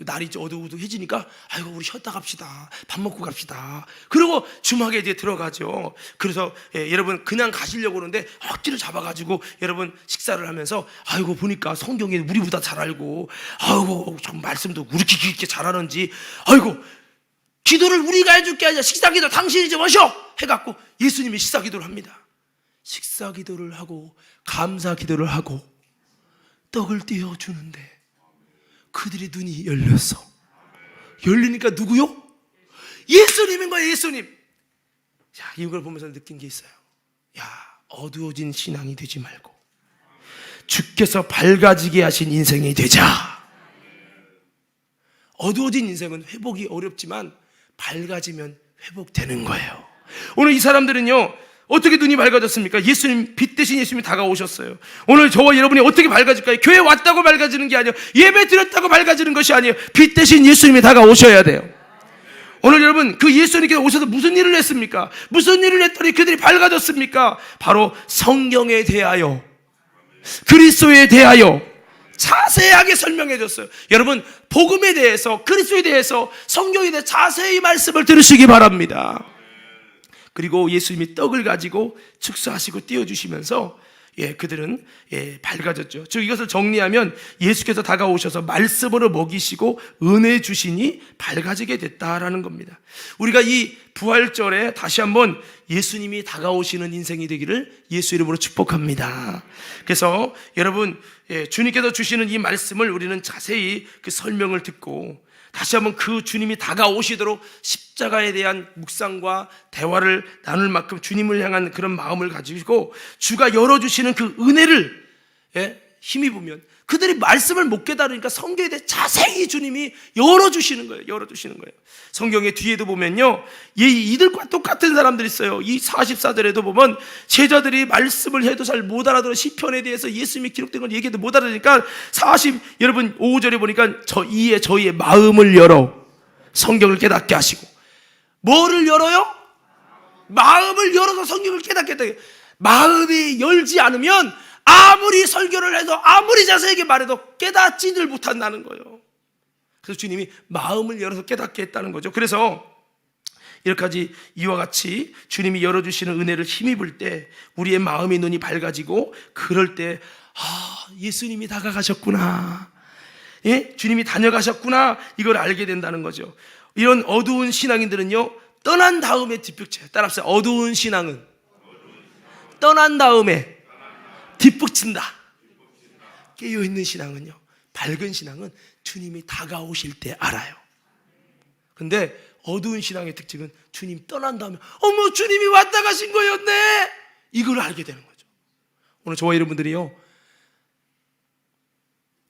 날이 이제 어두워지니까 아이고 우리 쉬었다 갑시다, 밥 먹고 갑시다. 그리고 주막에 이제 들어가죠. 그래서 여러분 그냥 가시려고 그러는데 억지로 잡아가지고 여러분 식사를 하면서 아이고 보니까 성경에 우리보다 잘 알고, 아이고 좀 말씀도 그렇게 잘하는지, 아이고 기도를 우리가 해줄 게 아니라 식사 기도 당신이 좀 하셔 해갖고 예수님이 식사 기도를 합니다. 식사 기도를 하고 감사 기도를 하고 떡을 떼어주는데 그들의 눈이 열렸어. 열리니까 누구요? 예수님인 거예요. 예수님. 자, 이걸 보면서 느낀 게 있어요. 어두워진 신앙이 되지 말고 주께서 밝아지게 하신 인생이 되자. 어두워진 인생은 회복이 어렵지만 밝아지면 회복되는 거예요. 오늘 이 사람들은요, 어떻게 눈이 밝아졌습니까? 예수님, 빛 대신 예수님이 다가오셨어요. 오늘 저와 여러분이 어떻게 밝아질까요? 교회 왔다고 밝아지는 게 아니에요. 예배 드렸다고 밝아지는 것이 아니에요. 빛 대신 예수님이 다가오셔야 돼요. 오늘 여러분 그 예수님께서 오셔서 무슨 일을 했습니까? 무슨 일을 했더니 그들이 밝아졌습니까? 바로 성경에 대하여, 그리스도에 대하여 자세하게 설명해 줬어요. 여러분 복음에 대해서, 그리스도에 대해서, 성경에 대해 자세히 말씀을 들으시기 바랍니다. 그리고 예수님이 떡을 가지고 축사하시고 띄워주시면서 그들은 밝아졌죠. 즉 이것을 정리하면 예수께서 다가오셔서 말씀으로 먹이시고 은혜 주시니 밝아지게 됐다라는 겁니다. 우리가 이 부활절에 다시 한번 예수님이 다가오시는 인생이 되기를 예수 이름으로 축복합니다. 그래서 여러분 주님께서 주시는 이 말씀을 우리는 자세히 그 설명을 듣고 다시 한번 그 주님이 다가오시도록 십자가에 대한 묵상과 대화를 나눌 만큼 주님을 향한 그런 마음을 가지고 주가 열어주시는 그 은혜를 힘입으면 그들이 말씀을 못 깨달으니까 성경에 대해 자세히 주님이 열어주시는 거예요. 열어주시는 거예요. 성경의 뒤에도 보면요, 이들과 똑같은 사람들이 있어요. 이 44절에도 보면 제자들이 말씀을 해도 잘 못 알아들어 시편에 대해서 예수님이 기록된 걸 얘기해도 못 알아들으니까 여러분 5절에 보니까 저희의 마음을 열어 성경을 깨닫게 하시고. 뭐를 열어요? 마음을 열어서 성경을 깨닫게 했다. 마음이 열지 않으면 아무리 설교를 해도 아무리 자세하게 말해도 깨닫지를 못한다는 거예요. 그래서 주님이 마음을 열어서 깨닫게 했다는 거죠. 그래서 이렇게까지 이와 같이 주님이 열어주시는 은혜를 힘입을 때 우리의 마음의 눈이 밝아지고, 그럴 때 예수님이 다가가셨구나, 주님이 다녀가셨구나, 이걸 알게 된다는 거죠. 이런 어두운 신앙인들은요, 떠난 다음에 뒷북쳐요. 따라합시다. 어두운 신앙은 떠난 다음에 뒷북친다. 깨어있는 신앙은요, 밝은 신앙은 주님이 다가오실 때 알아요. 근데 어두운 신앙의 특징은 주님 떠난 다음에 어머 주님이 왔다 가신 거였네, 이걸 알게 되는 거죠. 오늘 저와 여러분들이요,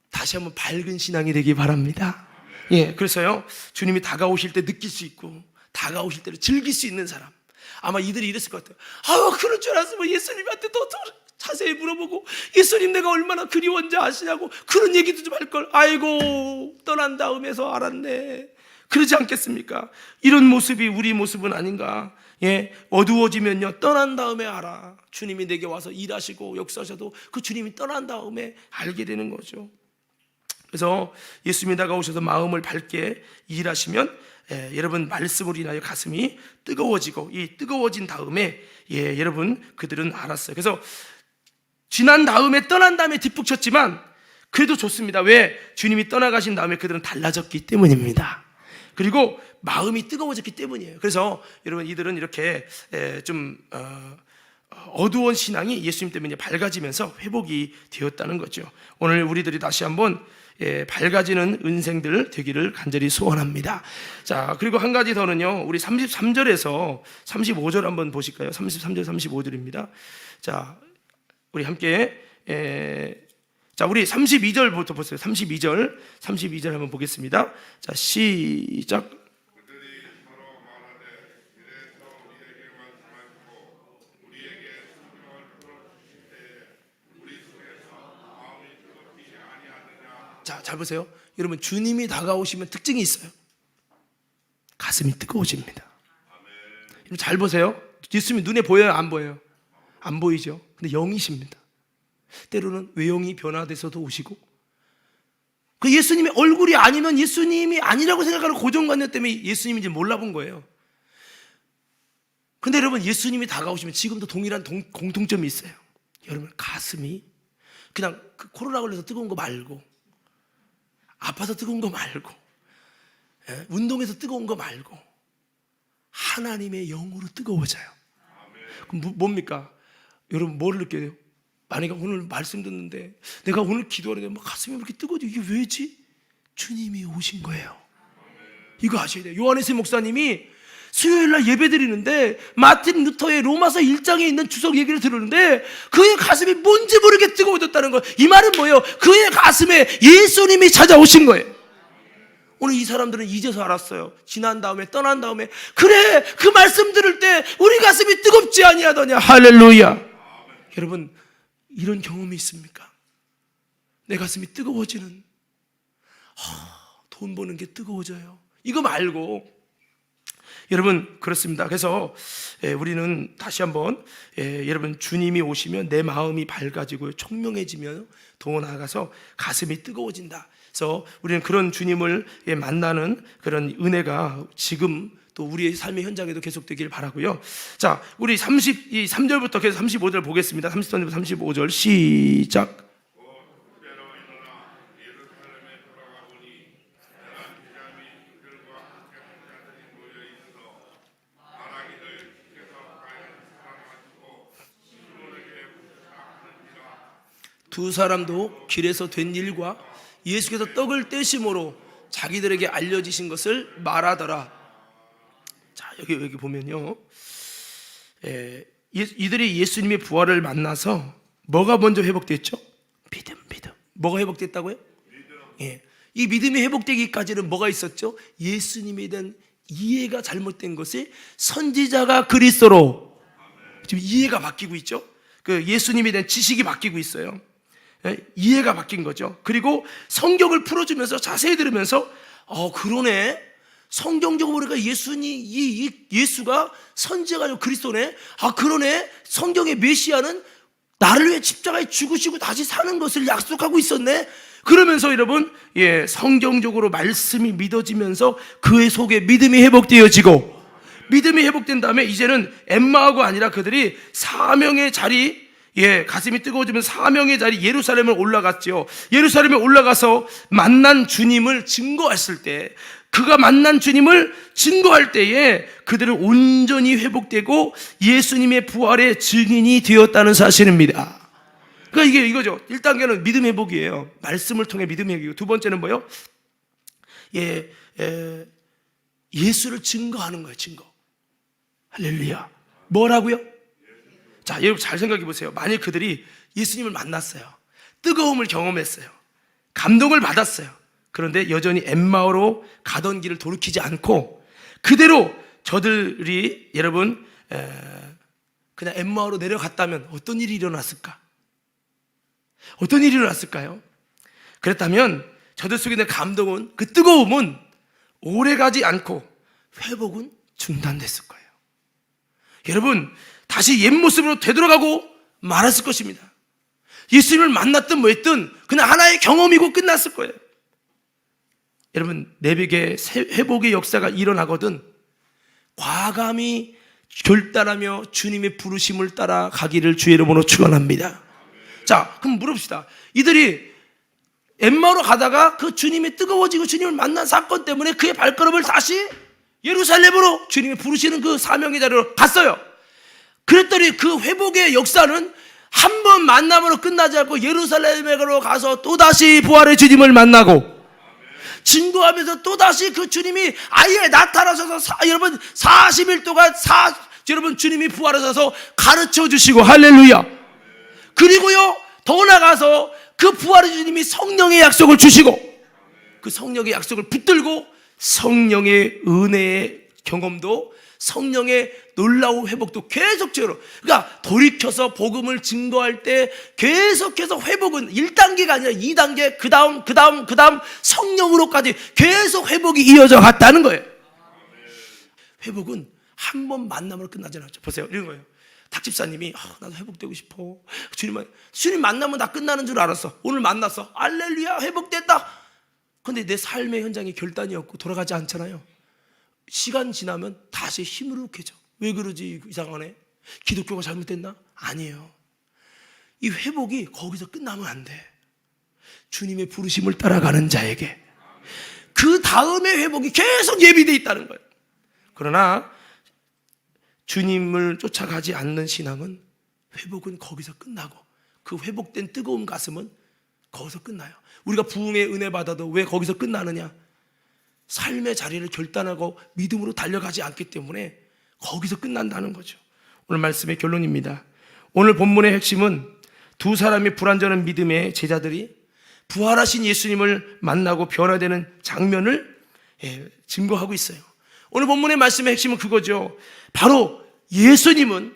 다시 한번 밝은 신앙이 되기 바랍니다. 그래서요, 주님이 다가오실 때 느낄 수 있고 다가오실 때를 즐길 수 있는 사람, 아마 이들이 이랬을 것 같아요. 그럴 줄 알았으면 예수님한테 더 자세히 물어보고 예수님 내가 얼마나 그리웠는지 아시냐고 그런 얘기도 좀 할걸. 아이고 떠난 다음에서 알았네. 그러지 않겠습니까? 이런 모습이 우리 모습은 아닌가. 어두워지면요, 떠난 다음에 알아. 주님이 내게 와서 일하시고 역사하셔도 그 주님이 떠난 다음에 알게 되는 거죠. 그래서 예수님이 다가오셔서 마음을 밝게 일하시면 여러분 말씀으로 인하여 가슴이 뜨거워지고, 이 뜨거워진 다음에 여러분 그들은 알았어요. 그래서 지난 다음에 떠난 다음에 뒷북쳤지만 그래도 좋습니다. 왜? 주님이 떠나가신 다음에 그들은 달라졌기 때문입니다. 그리고 마음이 뜨거워졌기 때문이에요. 그래서 여러분 이들은 이렇게 좀 어두운 신앙이 예수님 때문에 밝아지면서 회복이 되었다는 거죠. 오늘 우리들이 다시 한번 밝아지는 은생들 되기를 간절히 소원합니다. 자, 그리고 한 가지 더는요, 우리 33절에서 35절 한번 보실까요? 33절 35절입니다. 자, 우리 함께 자, 우리 32절부터 보세요. 32절 한번 보겠습니다. 자, 시작. 자, 잘 보세요. 여러분, 주님이 다가오시면 특징이 있어요. 가슴이 뜨거워집니다. 여러분, 잘 보세요. 예수님이 눈에 보여요? 안 보여요? 안 보이죠? 근데 영이십니다. 때로는 외형이 변화돼서도 오시고, 그 예수님의 얼굴이 아니면 예수님이 아니라고 생각하는 고정관념 때문에 예수님인지 몰라본 거예요. 근데 여러분, 예수님이 다가오시면 지금도 동일한 공통점이 있어요. 여러분, 가슴이 그냥 그 코로나 걸려서 뜨거운 거 말고, 아파서 뜨거운 거 말고, 운동해서 뜨거운 거 말고 하나님의 영으로 뜨거워져요. 그럼 뭡니까? 여러분, 뭐를 느껴요? 만약에 오늘 말씀 듣는데 내가 오늘 기도하는데 막 가슴이 이렇게 뜨거워져. 이게 왜지? 주님이 오신 거예요. 이거 아셔야 돼요. 요한에스 목사님이 수요일날 예배 드리는데 마틴 루터의 로마서 1장에 있는 주석 얘기를 들었는데 그의 가슴이 뭔지 모르게 뜨거워졌다는 거예요. 이 말은 뭐예요? 그의 가슴에 예수님이 찾아오신 거예요. 오늘 이 사람들은 이제서 알았어요. 지난 다음에, 떠난 다음에, 그래, 그 말씀 들을 때 우리 가슴이 뜨겁지 아니하더냐. 할렐루야. 여러분, 이런 경험이 있습니까? 내 가슴이 뜨거워지는, 돈 버는 게 뜨거워져요. 이거 말고, 여러분, 그렇습니다. 그래서 우리는 다시 한번, 여러분, 주님이 오시면 내 마음이 밝아지고 총명해지면 더 나아가서 가슴이 뜨거워진다. 그래서 우리는 그런 주님을 만나는 그런 은혜가 지금 또 우리의 삶의 현장에도 계속되길 바라고요. 자, 우리 33절부터 계속 35절 보겠습니다. 33절부터 35절 시작. 두 사람도 길에서 된 일과 예수께서 떡을 떼심으로 자기들에게 알려지신 것을 말하더라. 자, 여기 보면요, 이들이 예수님의 부활을 만나서 뭐가 먼저 회복됐죠? 믿음. 뭐가 회복됐다고요? 예. 이 믿음이 회복되기까지는 뭐가 있었죠? 예수님에 대한 이해가 잘못된 것이 선지자가 그리스도로 지금 이해가 바뀌고 있죠. 그 예수님에 대한 지식이 바뀌고 있어요. 이해가 바뀐 거죠. 그리고 성경을 풀어주면서 자세히 들으면서 그러네, 성경적으로 보니까 예수가 선지자가 아니고 그리스도네. 그러네, 성경의 메시아는 나를 위해 십자가에 죽으시고 다시 사는 것을 약속하고 있었네. 그러면서 여러분, 성경적으로 말씀이 믿어지면서 그의 속에 믿음이 회복되어지고, 믿음이 회복된 다음에 이제는 엠마오가 아니라 그들이 사명의 자리, 가슴이 뜨거워지면 사명의 자리 예루살렘을 올라갔죠. 예루살렘에 올라가서 만난 주님을 증거했을 때, 그가 만난 주님을 증거할 때에 그들은 온전히 회복되고 예수님의 부활의 증인이 되었다는 사실입니다. 그러니까 이거죠. 1단계는 믿음 회복이에요. 말씀을 통해 믿음 회복이고, 두 번째는 뭐예요? 예수를 증거하는 거예요. 증거. 할렐루야. 뭐라고요? 자, 여러분 잘 생각해 보세요. 만약 그들이 예수님을 만났어요. 뜨거움을 경험했어요. 감동을 받았어요. 그런데 여전히 엠마오로 가던 길을 돌이키지 않고 그대로 저들이 여러분 그냥 엠마오로 내려갔다면 어떤 일이 일어났을까? 어떤 일이 일어났을까요? 그랬다면 저들 속에 있는 감동은, 그 뜨거움은 오래가지 않고 회복은 중단됐을 거예요. 여러분, 다시 옛 모습으로 되돌아가고 말았을 것입니다. 예수님을 만났든 뭐 했든 그냥 하나의 경험이고 끝났을 거예요. 여러분, 내백의 회복의 역사가 일어나거든 과감히 결단하며 주님의 부르심을 따라 가기를 주의 이름으로 축원합니다. 자, 그럼 물읍시다. 이들이 엠마오로 가다가 그 주님이 뜨거워지고 주님을 만난 사건 때문에 그의 발걸음을 다시 예루살렘으로 주님이 부르시는 그 사명의 자리로 갔어요. 그랬더니 그 회복의 역사는 한 번 만남으로 끝나지 않고 예루살렘으로 가서 또다시 부활의 주님을 만나고 증거하면서 또다시 그 주님이 아예 나타나셔서 여러분 40일 동안 여러분 주님이 부활하셔서 가르쳐 주시고, 할렐루야. 그리고요, 더 나가서 그 부활의 주님이 성령의 약속을 주시고 그 성령의 약속을 붙들고 성령의 은혜의 경험도 성령의 놀라운 회복도 계속적으로, 그러니까 돌이켜서 복음을 증거할 때 계속해서 회복은 1단계가 아니라 2단계, 그 다음 성령으로까지 계속 회복이 이어져 갔다는 거예요. 회복은 한 번 만남으로 끝나지 않았죠. 보세요, 이런 거예요. 탁집사님이 나도 회복되고 싶어. 주님 만나면 나 끝나는 줄 알았어. 오늘 만났어. 할렐루야, 회복됐다. 근데 내 삶의 현장이 결단이 없고 돌아가지 않잖아요. 시간 지나면 다시 힘으로해져. 왜 그러지? 이상하네. 기독교가 잘못됐나? 아니에요. 이 회복이 거기서 끝나면 안 돼. 주님의 부르심을 따라가는 자에게 그 다음의 회복이 계속 예비되어 있다는 거예요. 그러나 주님을 쫓아가지 않는 신앙은 회복은 거기서 끝나고 그 회복된 뜨거운 가슴은 거기서 끝나요. 우리가 부흥의 은혜 받아도 왜 거기서 끝나느냐? 삶의 자리를 결단하고 믿음으로 달려가지 않기 때문에 거기서 끝난다는 거죠. 오늘 말씀의 결론입니다. 오늘 본문의 핵심은 두 사람의 불완전한 믿음의 제자들이 부활하신 예수님을 만나고 변화되는 장면을 증거하고 있어요. 오늘 본문의 말씀의 핵심은 그거죠. 바로 예수님은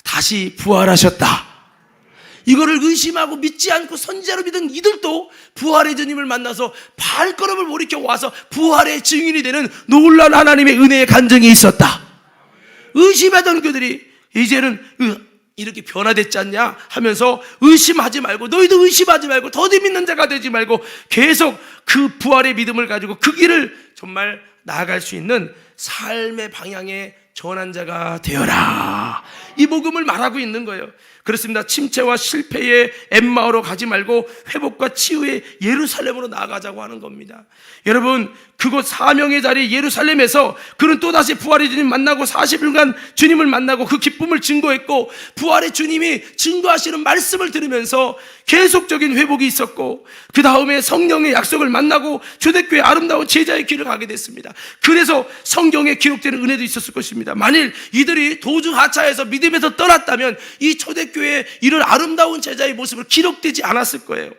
다시 부활하셨다. 이거를 의심하고 믿지 않고 선지자로 믿은 이들도 부활의 주님을 만나서 발걸음을 돌이켜 와서 부활의 증인이 되는 놀라운 하나님의 은혜의 간증이 있었다. 의심하던 그들이 이제는 이렇게 변화됐지 않냐 하면서 의심하지 말고, 너희도 의심하지 말고 더디 믿는 자가 되지 말고 계속 그 부활의 믿음을 가지고 그 길을 정말 나아갈 수 있는 삶의 방향의 전환 자가 되어라. 이 복음을 말하고 있는 거예요. 그렇습니다. 침체와 실패의 엠마오로 가지 말고 회복과 치유의 예루살렘으로 나아가자고 하는 겁니다. 여러분, 그곳 사명의 자리 예루살렘에서 그는 또다시 부활의 주님 만나고 40일간 주님을 만나고 그 기쁨을 증거했고, 부활의 주님이 증거하시는 말씀을 들으면서 계속적인 회복이 있었고, 그 다음에 성령의 약속을 만나고 초대교회 아름다운 제자의 길을 가게 됐습니다. 그래서 성경에 기록되는 은혜도 있었을 것입니다. 만일 이들이 도중 하차해서 믿음에서 떠났다면 이 초대교회에 이런 아름다운 제자의 모습을 기록되지 않았을 거예요.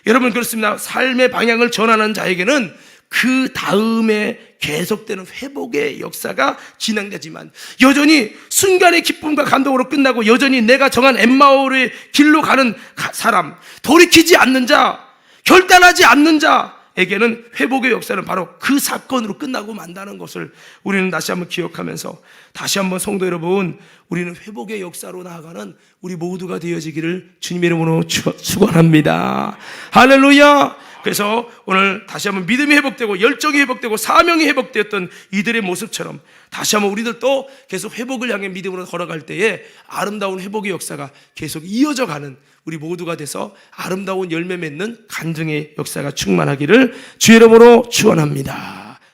여러분, 그렇습니다. 삶의 방향을 전환한 자에게는 그 다음에 계속되는 회복의 역사가 진행되지만, 여전히 순간의 기쁨과 감동으로 끝나고 여전히 내가 정한 엠마오의 길로 가는 사람, 돌이키지 않는 자, 결단하지 않는 자에게는 회복의 역사는 바로 그 사건으로 끝나고 만다는 것을 우리는 다시 한번 기억하면서, 다시 한번 성도 여러분, 우리는 회복의 역사로 나아가는 우리 모두가 되어지기를 주님의 이름으로 축원합니다. 할렐루야. 그래서 오늘 다시 한번 믿음이 회복되고 열정이 회복되고 사명이 회복되었던 이들의 모습처럼 다시 한번 우리들도 계속 회복을 향해 믿음으로 걸어갈 때에 아름다운 회복의 역사가 계속 이어져 가는 우리 모두가 돼서 아름다운 열매 맺는 간증의 역사가 충만하기를 주의 이름으로 축원합니다.